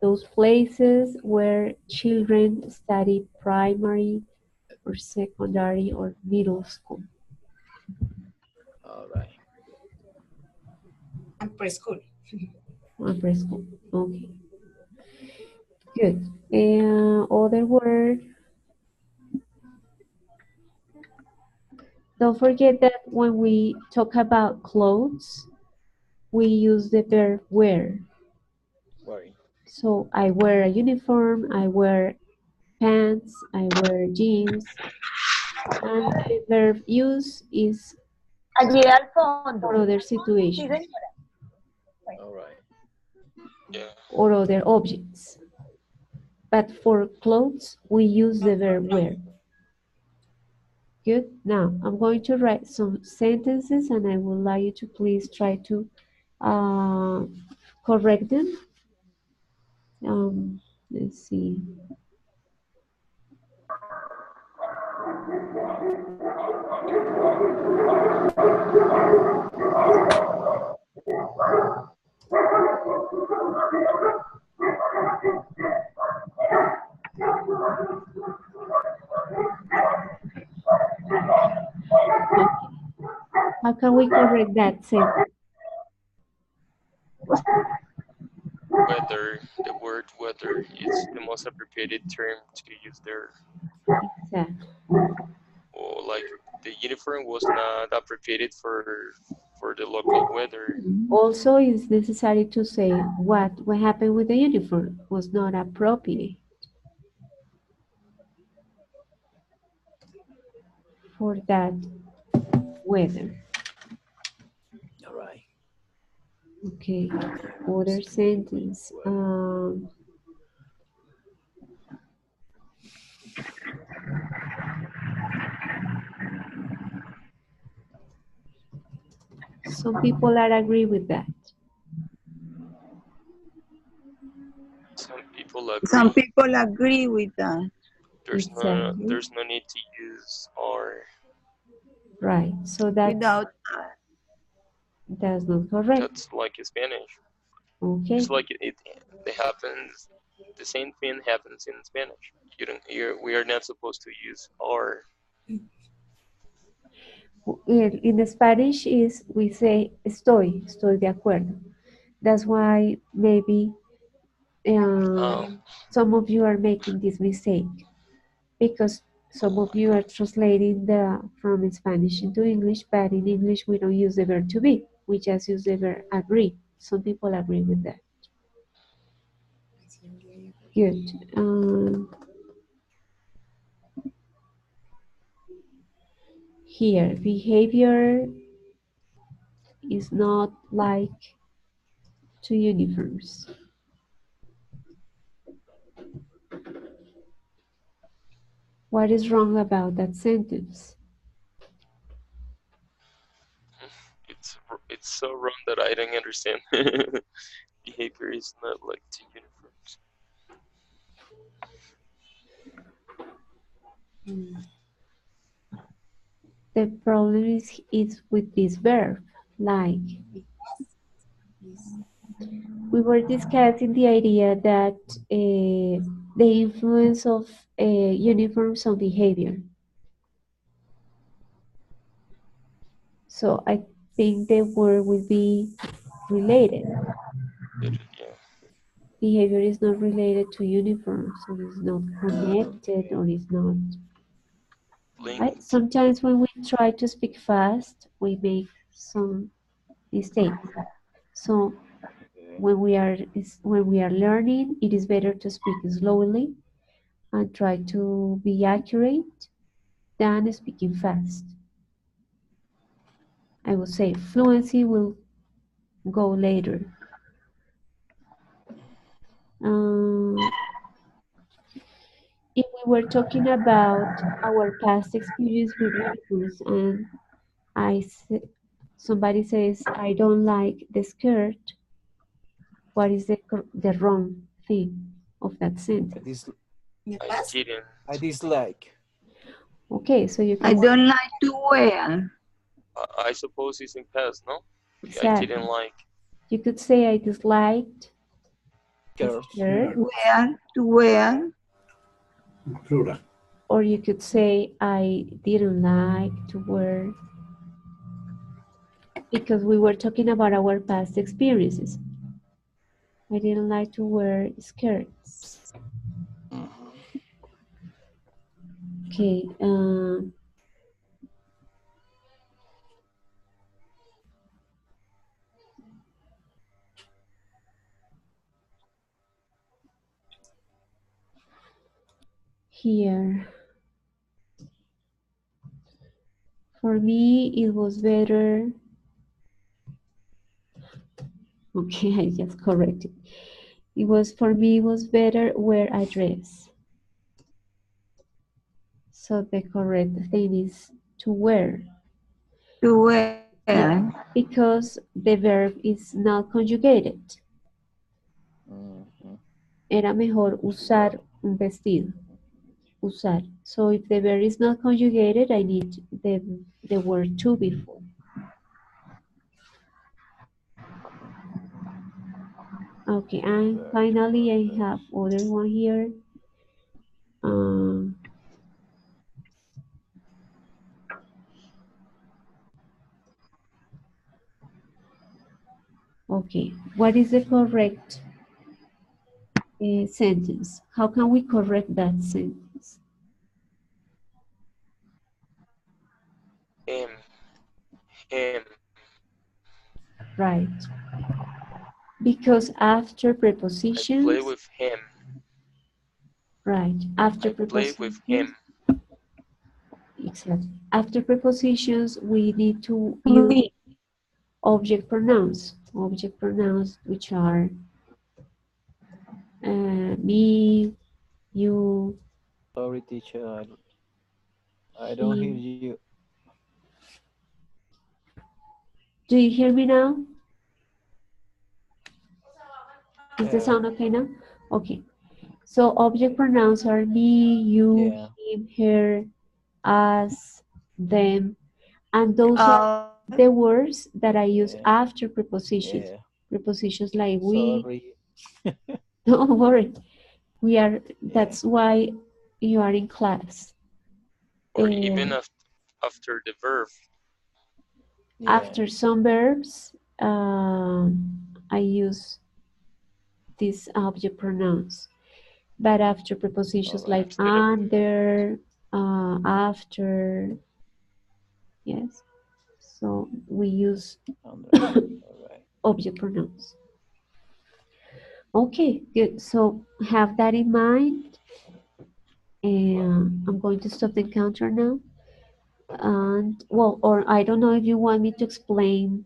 those places where children study primary or secondary or middle school. All right. And preschool. And preschool. Okay, good. Other word. Don't forget that when we talk about clothes, we use the verb wear. Worry. So I wear a uniform, I wear pants, I wear jeans, and the verb use is Allí al fondo. for other Sí, situations señora. All right. Yeah. or other objects. But for clothes, we use the verb wear. Good. Now, I'm going to write some sentences and I would like you to please try to correct them. Let's see. Okay. How can we correct that sentence? Weather, the word weather is the most appropriate term to use there. Exactly. Or like the uniform was not appropriate for the local weather. Also, it's necessary to say what happened with the uniform was not appropriate for that weather. All right. Okay, other sentence. Some people are agree with that. Some people agree. Some people agree with that. Exactly. There's no need to use or. Right. So that's Without that's not correct. That's like Spanish. Okay. It's like it happens. The same thing happens in Spanish. We are not supposed to use or. In the Spanish is we say estoy de acuerdo. That's why maybe some of you are making this mistake because some of you are translating from Spanish into English, but in English we don't use the verb to be. We just use the verb agree. Some people agree with that. Good. Here, behavior is not like to uniforms. What is wrong about that sentence? It's so wrong that I don't understand. Behavior is not like to uniforms. The problem is with this verb, like. We were discussing the idea that the influence of uniforms on behavior. So I think the word will be related. Behavior is not related to uniforms, so it's not connected or it's not. Right? Sometimes when we try to speak fast, we make some mistakes. So when we are learning, it is better to speak slowly and try to be accurate than speaking fast. I would say fluency will go later. If we were talking about our past experience with uniforms and somebody says, I don't like the skirt, what is the wrong thing of that I, sentence? In the I past? didn't. I dislike. Okay, so you I can don't like to wear. I suppose it's in past, no? I exactly. didn't like. You could say I disliked the Girls. skirt, To wear. Plural. or you could say I didn't like to wear, because we were talking about our past experiences. I didn't like to wear skirts. Okay. Here. For me, it was better. Okay, I just corrected. For me, it was better wear a dress. So the correct thing is to wear. To wear. Yeah, because the verb is not conjugated. Era mejor usar un vestido. Usar. So if the verb is not conjugated, I need the word to before. Okay, and finally I have other one here. Okay, what is the correct sentence? How can we correct that sentence? Him. Right. Because after I play prepositions, with him. right, after I play with prepositions, him. exactly. After prepositions, we need to use object pronouns. Object pronouns, which are me, you. Sorry, teacher. I don't hear you. Do you hear me now? Is the Yeah. sound okay now? Okay. So object pronouns are me, you, Yeah. him, her, us, them, and those are the words that I use Yeah. after prepositions. Yeah. Prepositions like we. Sorry. Don't worry. We are. Yeah. That's why you are in class. Or even after the verb. Yeah. After some verbs, I use these object pronouns. But after prepositions All right. like under, after, yes. So we use All right. object pronouns. Okay, good. So have that in mind. And I'm going to stop the counter now. And well, or I don't know if you want me to explain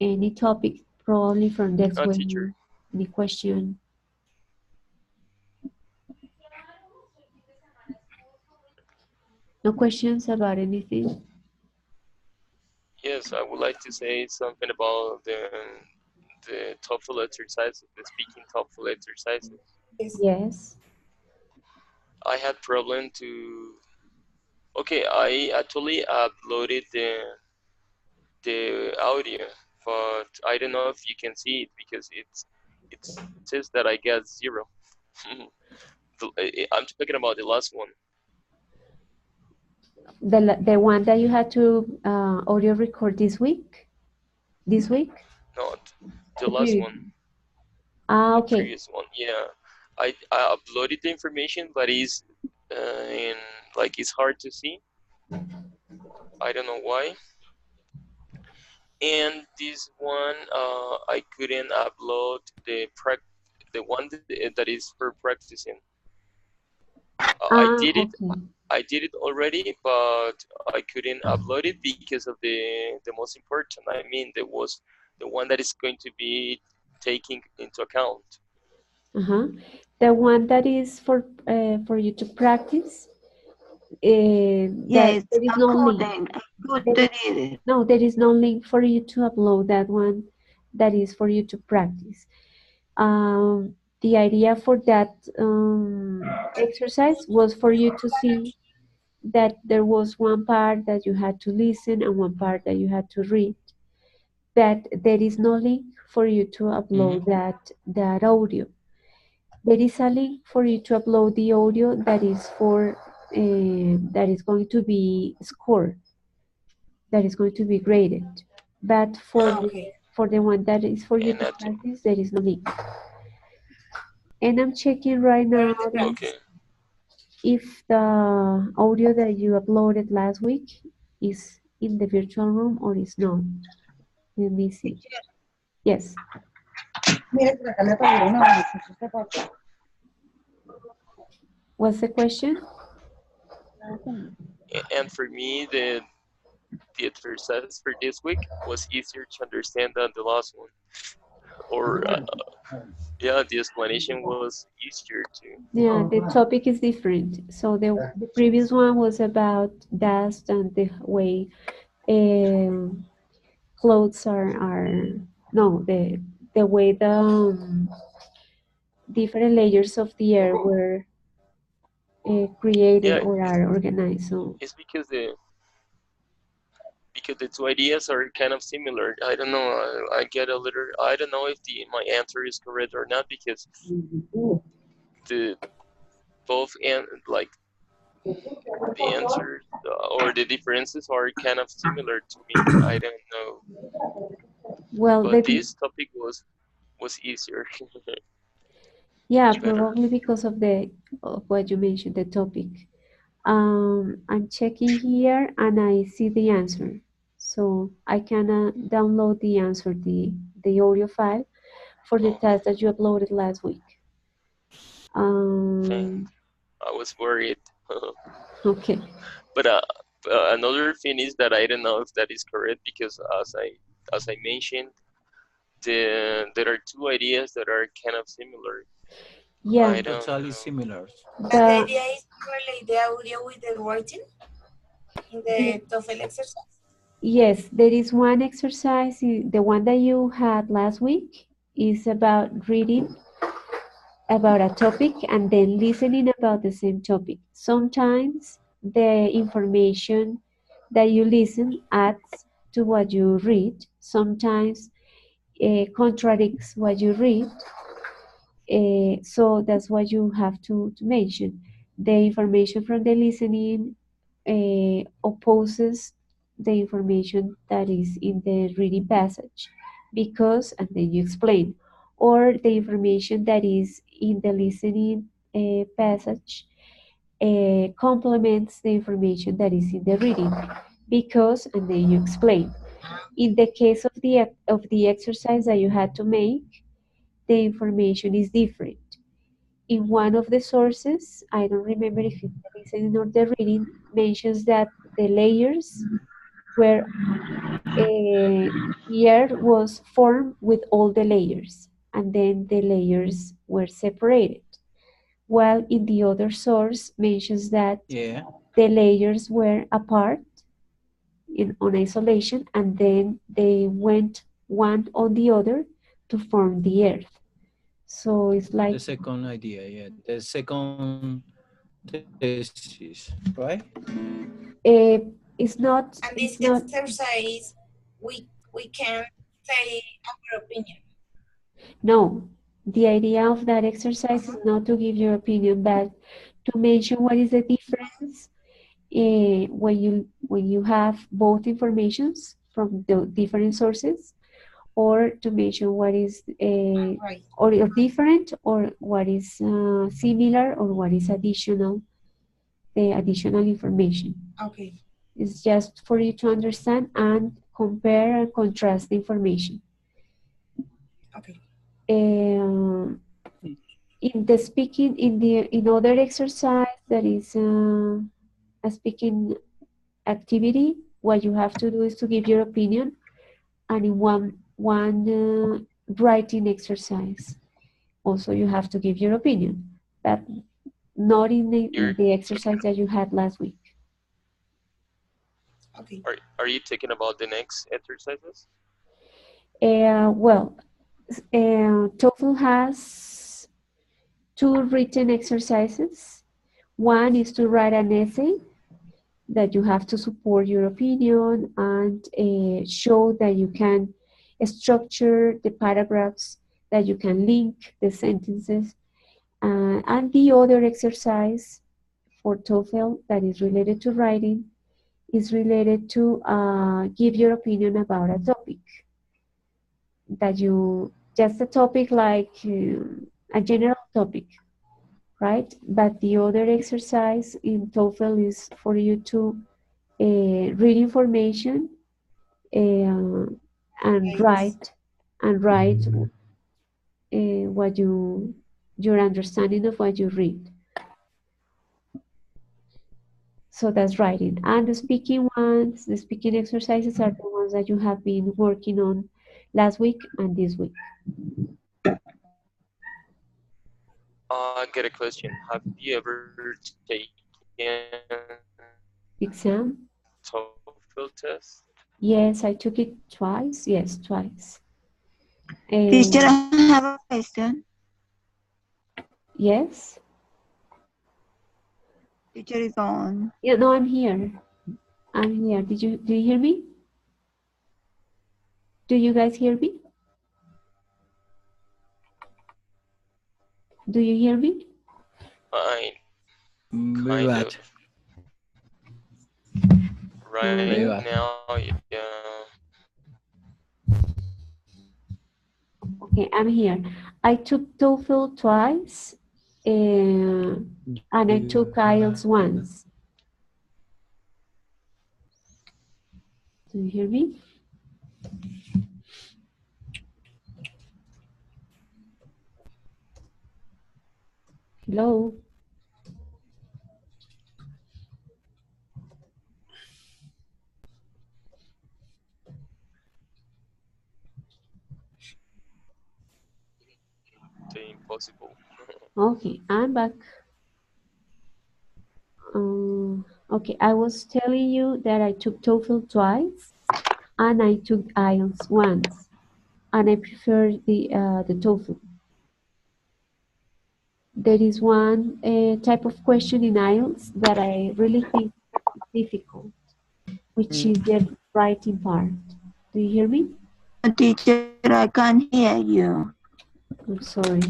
any topic, probably from next week. Teacher. Any question? No questions about anything? Yes, I would like to say something about the TOEFL exercises, the speaking TOEFL exercises. Yes. I had problem to. Okay, I actually uploaded the audio, but I don't know if you can see it because it says that I got 0. I'm talking about the last one. The one that you had to audio record this week? This week? Not the last one. Ah, the okay. previous one. Yeah, I uploaded the information, but it's in like it's hard to see. I don't know why. And this one, I couldn't upload the one that is for practicing. I did it. Okay. I did it already, but I couldn't upload it because of the most important. I mean, there was the one that is going to be taking into account. The one that is for you to practice. Yes, There is I no got link. it. I got it. No, there is no link for you to upload that one. That is for you to practice. The idea for that exercise was for you to see that there was one part that you had to listen and one part that you had to read. But there is no link for you to upload that audio. There is a link for you to upload the audio that is for that is going to be scored, that is going to be graded. But for the one that is for you to practice, there is no link. And I'm checking right now if the audio that you uploaded last week is in the virtual room or is not. Let me see. Yes. What's the question? And for me, the exercise for this week was easier to understand than the last one. Or yeah, the explanation was easier too. Yeah, the topic is different. So the previous one was about dust and the way clothes are no, the way the different layers of the air were created or are organized. So it's because the two ideas are kind of similar. I don't know. I get a little. I don't know if my answer is correct or not because the both and like the answers or the differences are kind of similar to me. I don't know. Well, but this topic was easier. Yeah, probably because of what you mentioned, the topic. I'm checking here and I see the answer. So I can download the answer, the audio file for the test that you uploaded last week. I was worried. Okay. But another thing is that I don't know if that is correct because as I mentioned, there are two ideas that are kind of similar. Yeah, totally similar. The idea is to relate the audio with the writing in the TOEFL exercise. Yes, there is one exercise, the one that you had last week is about reading about a topic and then listening about the same topic. Sometimes the information that you listen adds to what you read. Sometimes contradicts what you read. So that's what you have to mention. The information from the listening opposes the information that is in the reading passage because, and then you explain, or the information that is in the listening passage complements the information that is in the reading because, and then you explain. In the case of the exercise that you had to make, the information is different. In one of the sources, I don't remember if it's the listening or the reading, mentions that the layers were the air was formed with all the layers, and then the layers were separated. While in the other source mentions that the layers were apart on isolation, and then they went one on the other to form the earth. So it's like the second idea, yeah, the second thesis, right? It's not. And this exercise, we can say our opinion. No, the idea of that exercise is not to give your opinion, but to mention what is the difference when you have both informations from the different sources, or to mention what is or different, or what is similar, or what is additional, the additional information. Okay. It's just for you to understand and compare and contrast the information. Okay. In the speaking, in other exercise that is a speaking activity, what you have to do is to give your opinion, and in one writing exercise, also you have to give your opinion, but not in the exercise that you had last week. Okay. Are you talking about the next exercises? Well, TOEFL has 2 written exercises. One is to write an essay that you have to support your opinion and show that you can structure the paragraphs, that you can link the sentences. And the other exercise for TOEFL that is related to writing is related to give your opinion about a topic. That you, just a topic like a general topic, right? But the other exercise in TOEFL is for you to read information and write what your understanding of what you read. So that's writing. And the speaking ones, the speaking exercises are the ones that you have been working on last week and this week. I get a question. Have you ever taken Exam? TOEFL test? Yes, I took it twice. Yes, twice. Teacher, I have a question. Yes? Teacher is on. Yeah, no, I'm here. I'm here. Do you hear me? Do you guys hear me? Do you hear me? Fine. Very Kind bad. of. Right Very bad. now, yeah. Okay, I'm here. I took TOEFL twice and I took IELTS once. Do you hear me? Hello? The impossible. Okay, I'm back. Okay, I was telling you that I took TOEFL twice and I took IELTS once, and I prefer the TOEFL. There is one type of question in IELTS that I really think is difficult, which is the writing part. Do you hear me? Teacher, I can't hear you. I'm sorry.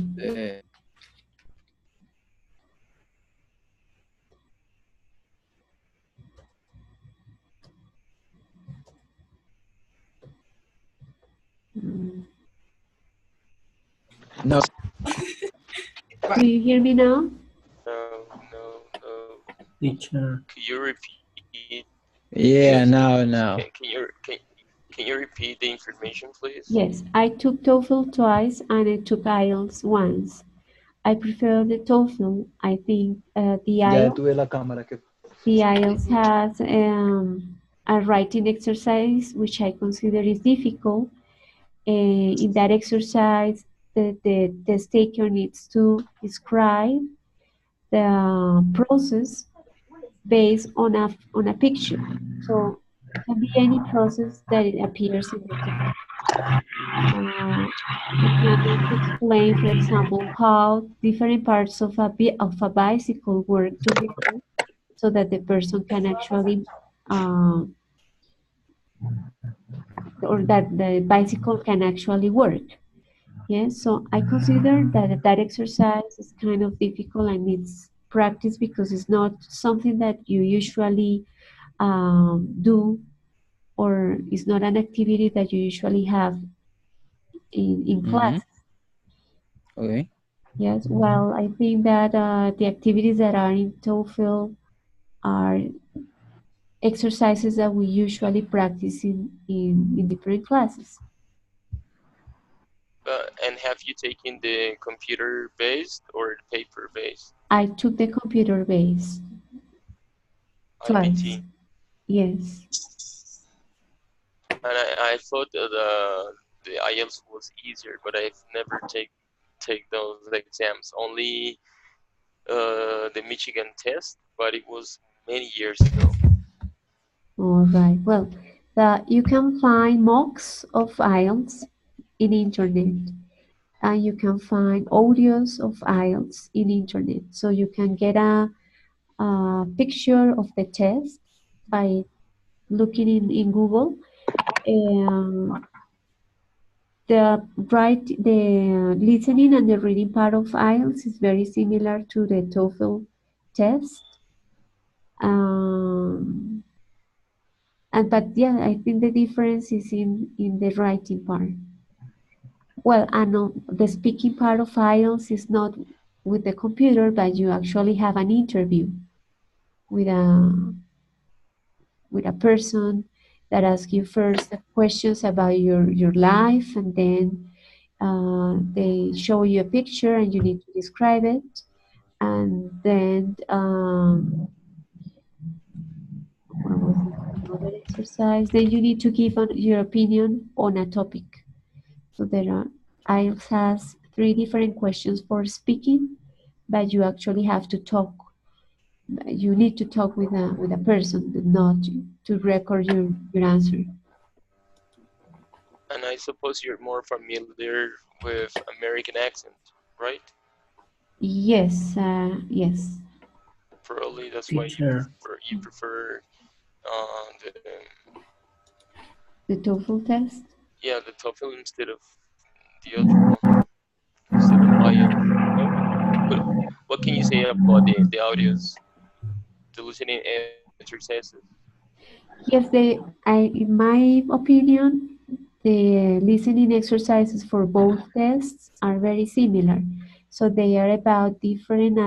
No. Do you hear me now? No. Teacher. Could you repeat? Yeah, now. Can you repeat the information, please? Yes, I took TOEFL twice and I took IELTS once. I prefer the TOEFL. I think the IELTS has a writing exercise which I consider is difficult. In that exercise, the test taker needs to describe the process based on a picture. So it can be any process that it appears in the test. You can explain, for example, how different parts of a bicycle work together so that the person can actually or that the bicycle can actually work. Yes, so I consider that that exercise is kind of difficult and needs practice because it's not something that you usually do, or it's not an activity that you usually have in class. Okay. Yes, well, I think that the activities that are in TOEFL are exercises that we usually practice in different classes. And have you taken the computer-based or paper-based? I took the computer-based. Twice. IBT. Yes. And I thought that the IELTS was easier, but I've never take those exams. Only the Michigan test, but it was many years ago. All right. Well, you can find mocks of IELTS in internet, and you can find audios of IELTS in internet. So you can get a picture of the test by looking in Google. The listening and the reading part of IELTS is very similar to the TOEFL test. But yeah, I think the difference is in the writing part. Well, I know the speaking part of IELTS is not with the computer, but you actually have an interview with a person that asks you first questions about your life, and then they show you a picture and you need to describe it, and then what was another exercise? Then you need to give your opinion on a topic. So IELTS has 3 different questions for speaking, but you actually have to talk. You need to talk with a person, not to record your answer. And I suppose you're more familiar with American accent, right? Yes, yes. Probably that's Teacher. why you prefer The TOEFL test? the TOEFL instead of the other one, instead of IELTS. No? What can you say about the audios, the listening exercises? Yes, in my opinion, the listening exercises for both tests are very similar. So they are about different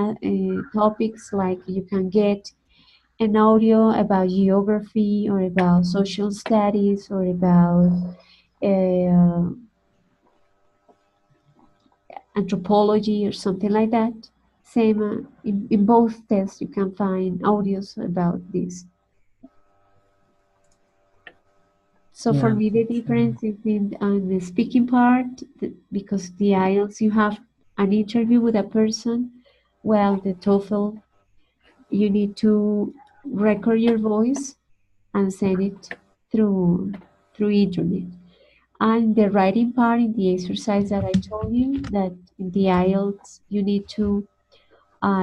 topics, like you can get an audio about geography or about social studies or about uh, anthropology or something like that. Same in both tests, you can find audios about this. So for Yeah, me, the difference is in on the speaking part, because the IELTS you have an interview with a person, while the TOEFL you need to record your voice and send it through internet. And the writing part in the exercise that I told you, that in the IELTS you need to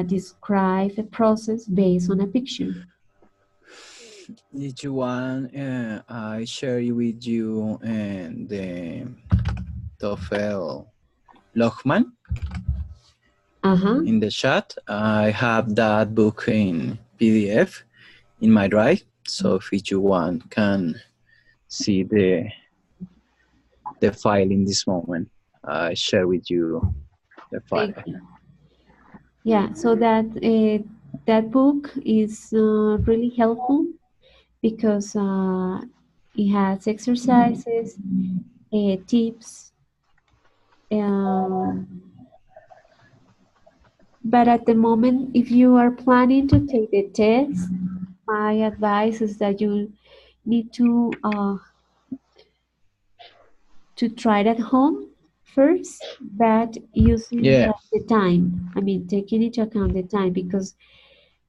describe the process based on a picture. Did you want I share with you the TOEFL Lohman in the chat? I have that book in PDF in my drive, so if you want, can see the file in this moment. I share with you the file. Thank you. Yeah, so that book is really helpful because it has exercises, tips, but at the moment, if you are planning to take the test, my advice is that you need to try it at home first, but using the time. I mean, taking into account the time, because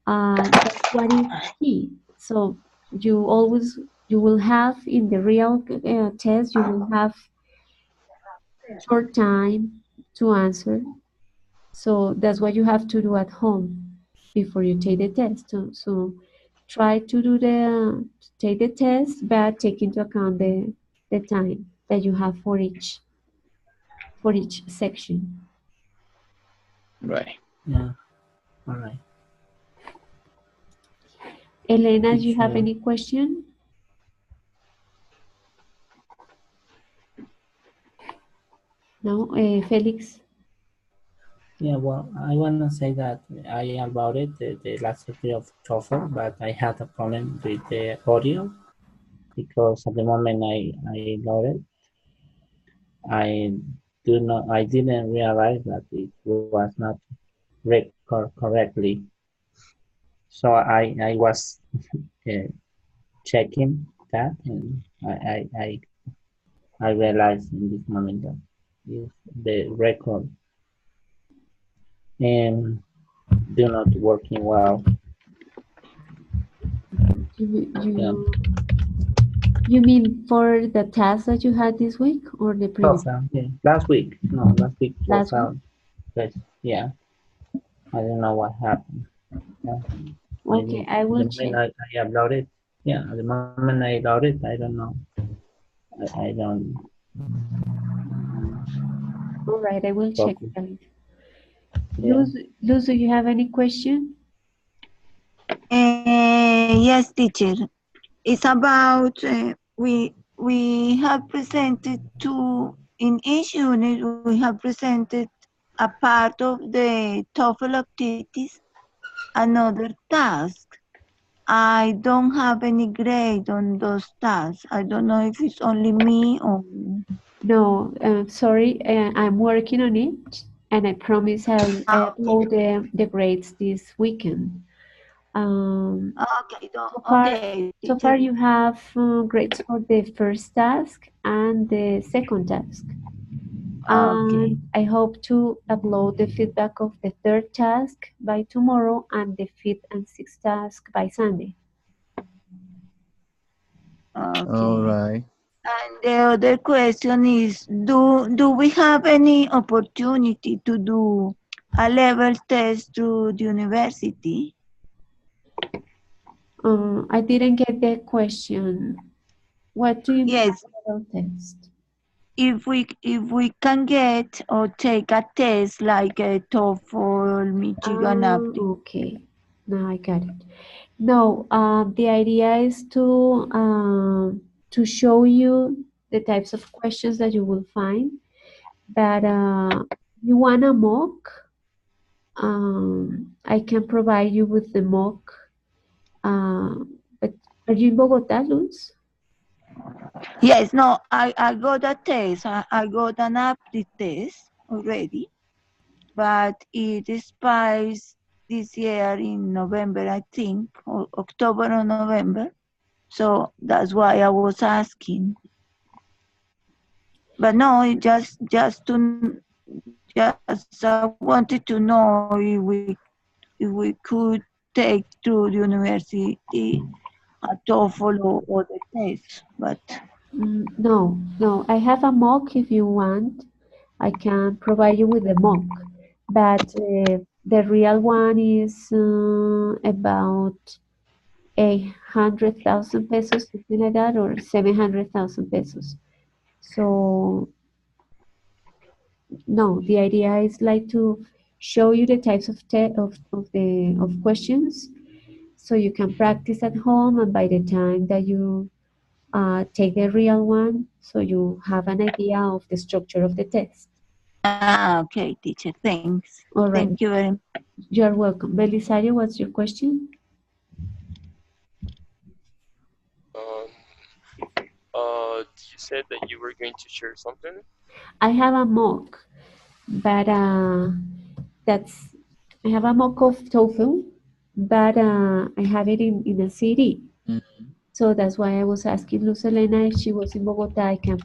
that's what is key. So you will have in the real test, you will have short time to answer. So that's what you have to do at home before you take the test. So try to take the test, but take into account the time that you have for each section. Right. Yeah. All right. Elena, do you have any question? No, Felix. Yeah, well, I want to say that I am about it, the last year of TOEFL, but I had a problem with the audio because at the moment I loaded, I didn't realize that it was not record correctly. So I was checking that, and I realized in this moment that if the record do not working well. Yeah. You mean for the task that you had this week or the previous? Okay. Last week. No, last week was Last week? out. But yeah, I don't know what happened. Yeah. Okay, I will the check. moment I uploaded, yeah, the moment I loaded, I don't know. I don't. All right, I will check Focus. that. Yeah. Luz, do you have any question? Yes, teacher. It's about we have presented in each unit we have presented a part of the TOEFL activities, another task. I don't have any grade on those tasks. I don't know if it's only me or. No, sorry, I'm working on it, and I promise I'll upload the grades this weekend. Okay, So far you have grades for the first task and the second task. And I hope to upload the feedback of the third task by tomorrow and the fifth and sixth task by Sunday. All right. And the other question is, do we have any opportunity to do a level test through the university? I didn't get the question. What do you mean Yes. by level test? If we can get or take a test like a TOEFL, Michigan aptitude. Okay, now I got it. No, the idea is to show you the types of questions that you will find. That you want a mock, I can provide you with the mock. But are you in Bogota, Luz? Yes, no, I got a test. I got an aptitude test already, but it expires this year in November, I think, or October or November. So that's why I was asking. But no, it just I wanted to know if we could take through the university a TOEFL or the test, but No, I have a mock if you want. I can provide you with the mock, but the real one is about 800,000 pesos, something like that, or 700,000 pesos. So no, the idea is like to show you the types of questions, so you can practice at home, and by the time that you take the real one, so you have an idea of the structure of the test. Okay, teacher, thanks. All right. Thank you very much. You're welcome. Belisario, what's your question? You said that you were going to share something. I have a mock, but I have a mock of TOEFL, but I have it in a CD. So that's why I was asking Luz Elena if she was in Bogota, I can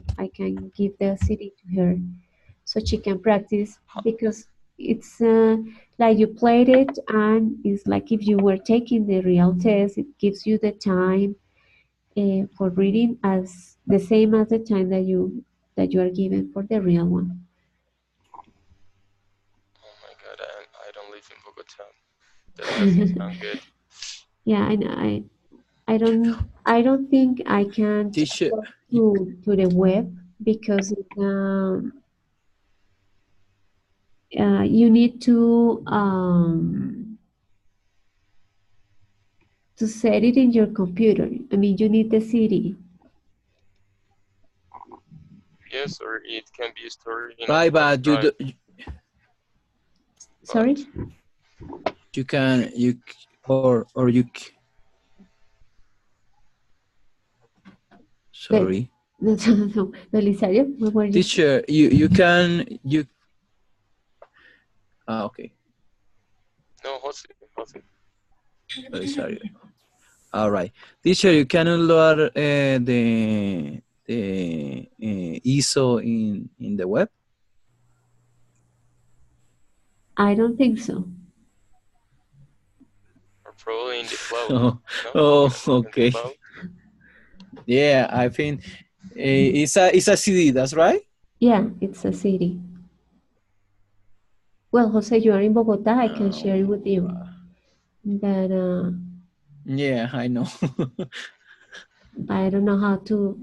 give the CD to her so she can practice, because it's like you played it, and it's like if you were taking the real test. It gives you the time for reading as the same as the time that you are given for the real one. Oh my God, I don't live in Bogota. That doesn't sound good. Yeah, I don't think I can Teacher, go to the web, because you need to set it in your computer. I mean, you need the CD. Yes, or it can be stored in right, but you drive. Sorry? You can or you. Sorry. No, Belisario, what were you? Teacher, you can. Okay. No, Jose. Sorry. All right, teacher, you can load the ISO in the web. I don't think so. Or probably in the cloud. Oh, No? oh, In the okay. cloud? Yeah, I think it's a CD. That's right. Yeah, it's a city. Well, Jose, you are in Bogota. I can share it with you. But Yeah, I know. I don't know how to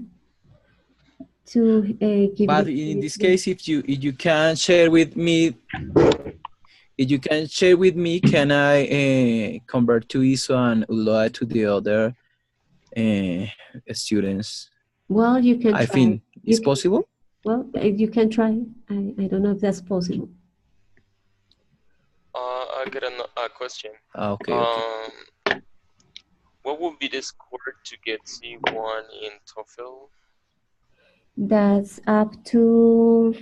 give But you. in this case, if you can share with me, can I convert to ISO and upload to the other students? Well, you can I try. think it's possible. Well, you can try. I don't know if that's possible. I got a question. Okay, okay. What would be the score to get C1 in TOEFL? That's up to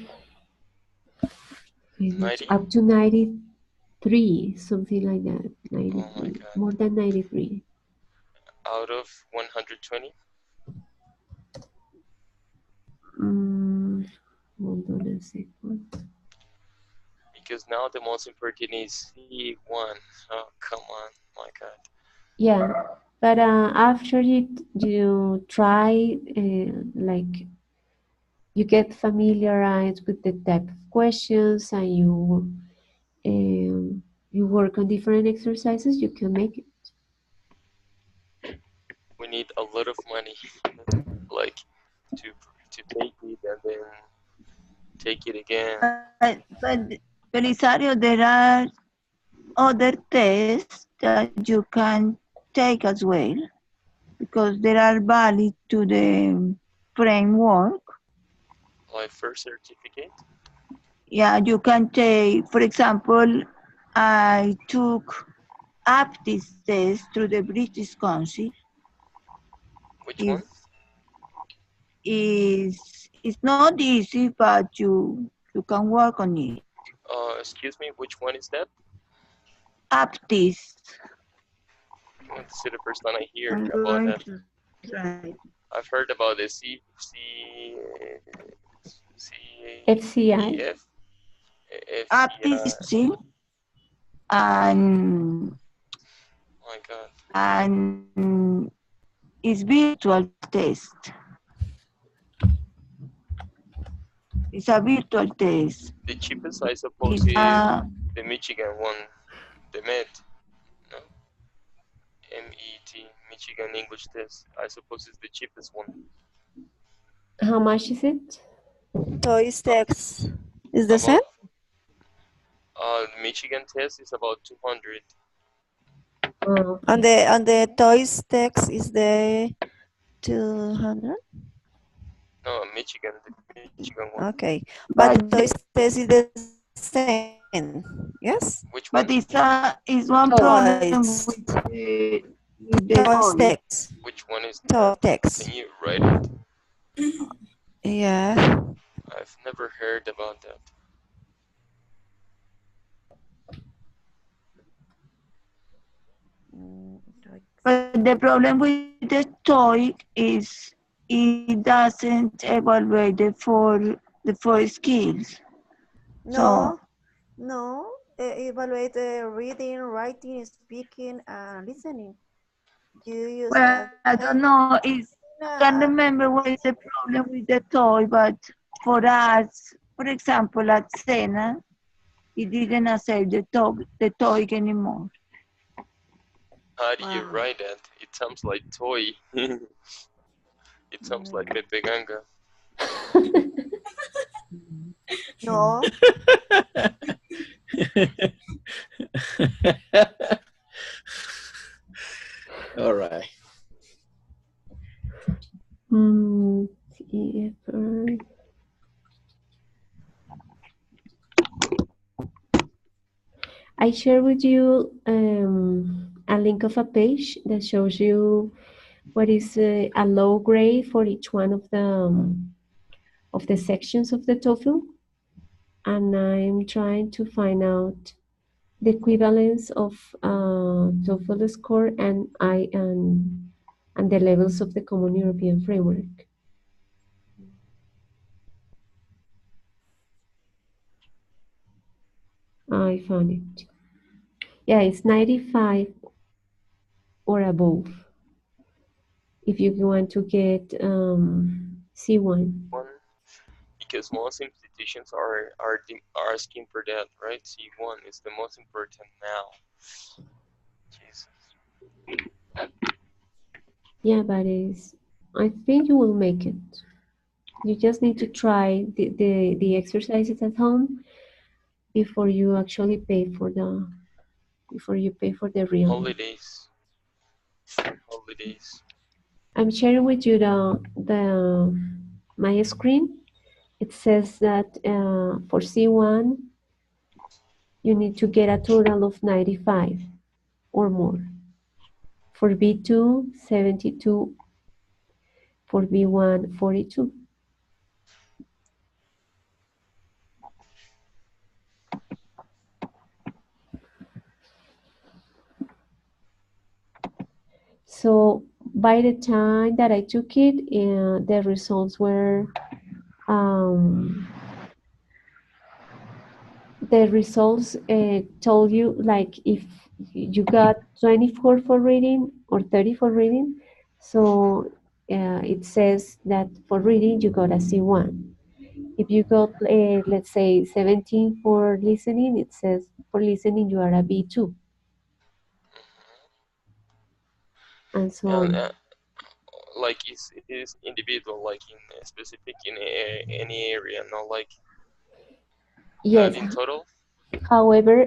90? up to 93, something like that. 93, Oh my God. more than 93. Out of 120? Hold on a second. Because now the most important is C1. Oh, come on, my God. Yeah, but after you try, like you get familiarized with the type of questions and you work on different exercises, you can make it. We need a lot of money, like to take it and then take it again. But Belisario, there are other tests that you can take as well, because they are valid to the framework. Like first certificate? Yeah, you can take, for example, I took APTIS test through the British Council. Which one? It's not easy, but you can work on it. Excuse me, which one is that? APTIS. This is the first time I hear about that. Right. I've heard about the FCI. APTIS, and oh my God. And it's virtual test. It's a virtual test. The cheapest, I suppose, is the Michigan one, the MET, no? MET, Michigan English test. I suppose it's the cheapest one. How much is it? TOEIC text is the same? The Michigan test is about 200. And the TOEIC text is the 200? No, Michigan, the Michigan one. Okay, but the TOEIC test is the same, yes? Which one? But it's one problem with the TOEIC text. Which one is TOEIC text. Can you write it? Yeah. I've never heard about that. But the problem with the TOEIC is it doesn't evaluate the four skills. No, evaluate reading, writing, speaking, and listening. You use I don't know. I can't remember what is the problem with the TOEIC, but for us, for example, at Sena, it didn't accept the TOEIC anymore. How do you write that? It sounds like toy. It sounds like Pepe Ganga. No. All right. I share with you a link of a page that shows you what is a low grade for each one of the sections of the TOEFL, and I'm trying to find out the equivalence of TOEFL score and the levels of the Common European Framework. I found it. Yeah, it's 95 or above if you want to get C1. Because most institutions are asking for that, right? C1 is the most important now. Jesus. Yeah, but I think you will make it. You just need to try the exercises at home before you actually pay for the real one. Holidays. I'm sharing with you my screen. It says that for C1 you need to get a total of 95 or more. For B2, 72. For B1, 42. So by the time that I took it, the results were told you like if you got 24 for reading or 30 for reading. So it says that for reading you got a C1. If you got let's say 17 for listening, it says for listening you are a B2. And so on. Like it is individual, like in a specific in any area, not like yes. in total. However,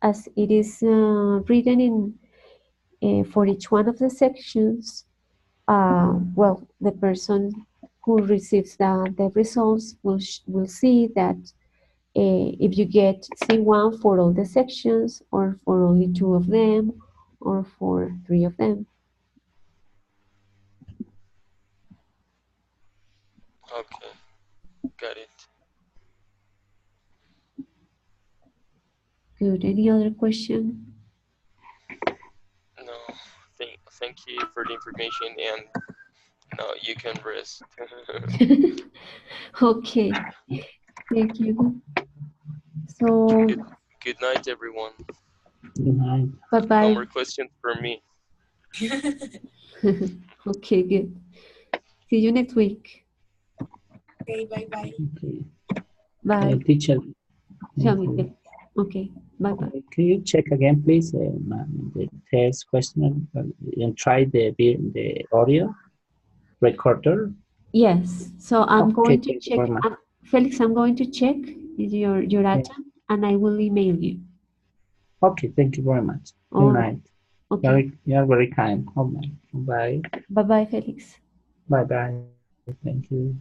as it is written for each one of the sections, well, the person who receives the results will see that if you get C1 for all the sections, or for only 2 of them, or for 3 of them. Okay, got it. Good. Any other question? No, thank you for the information, and now you can rest. Okay, thank you. So good night, everyone. Good night. Bye-bye. No more questions for me. Okay, good. See you next week. Okay, bye-bye. Okay. Bye. Teacher. Tell me. Okay, bye-bye. Can you check again, please, the test question and try the audio recorder? Yes. So I'm going to check. Felix, I'm going to check your data, and I will email you. Okay, thank you very much. Good night. Okay. You are very kind. Bye. Bye-bye, Felix. Bye-bye. Thank you.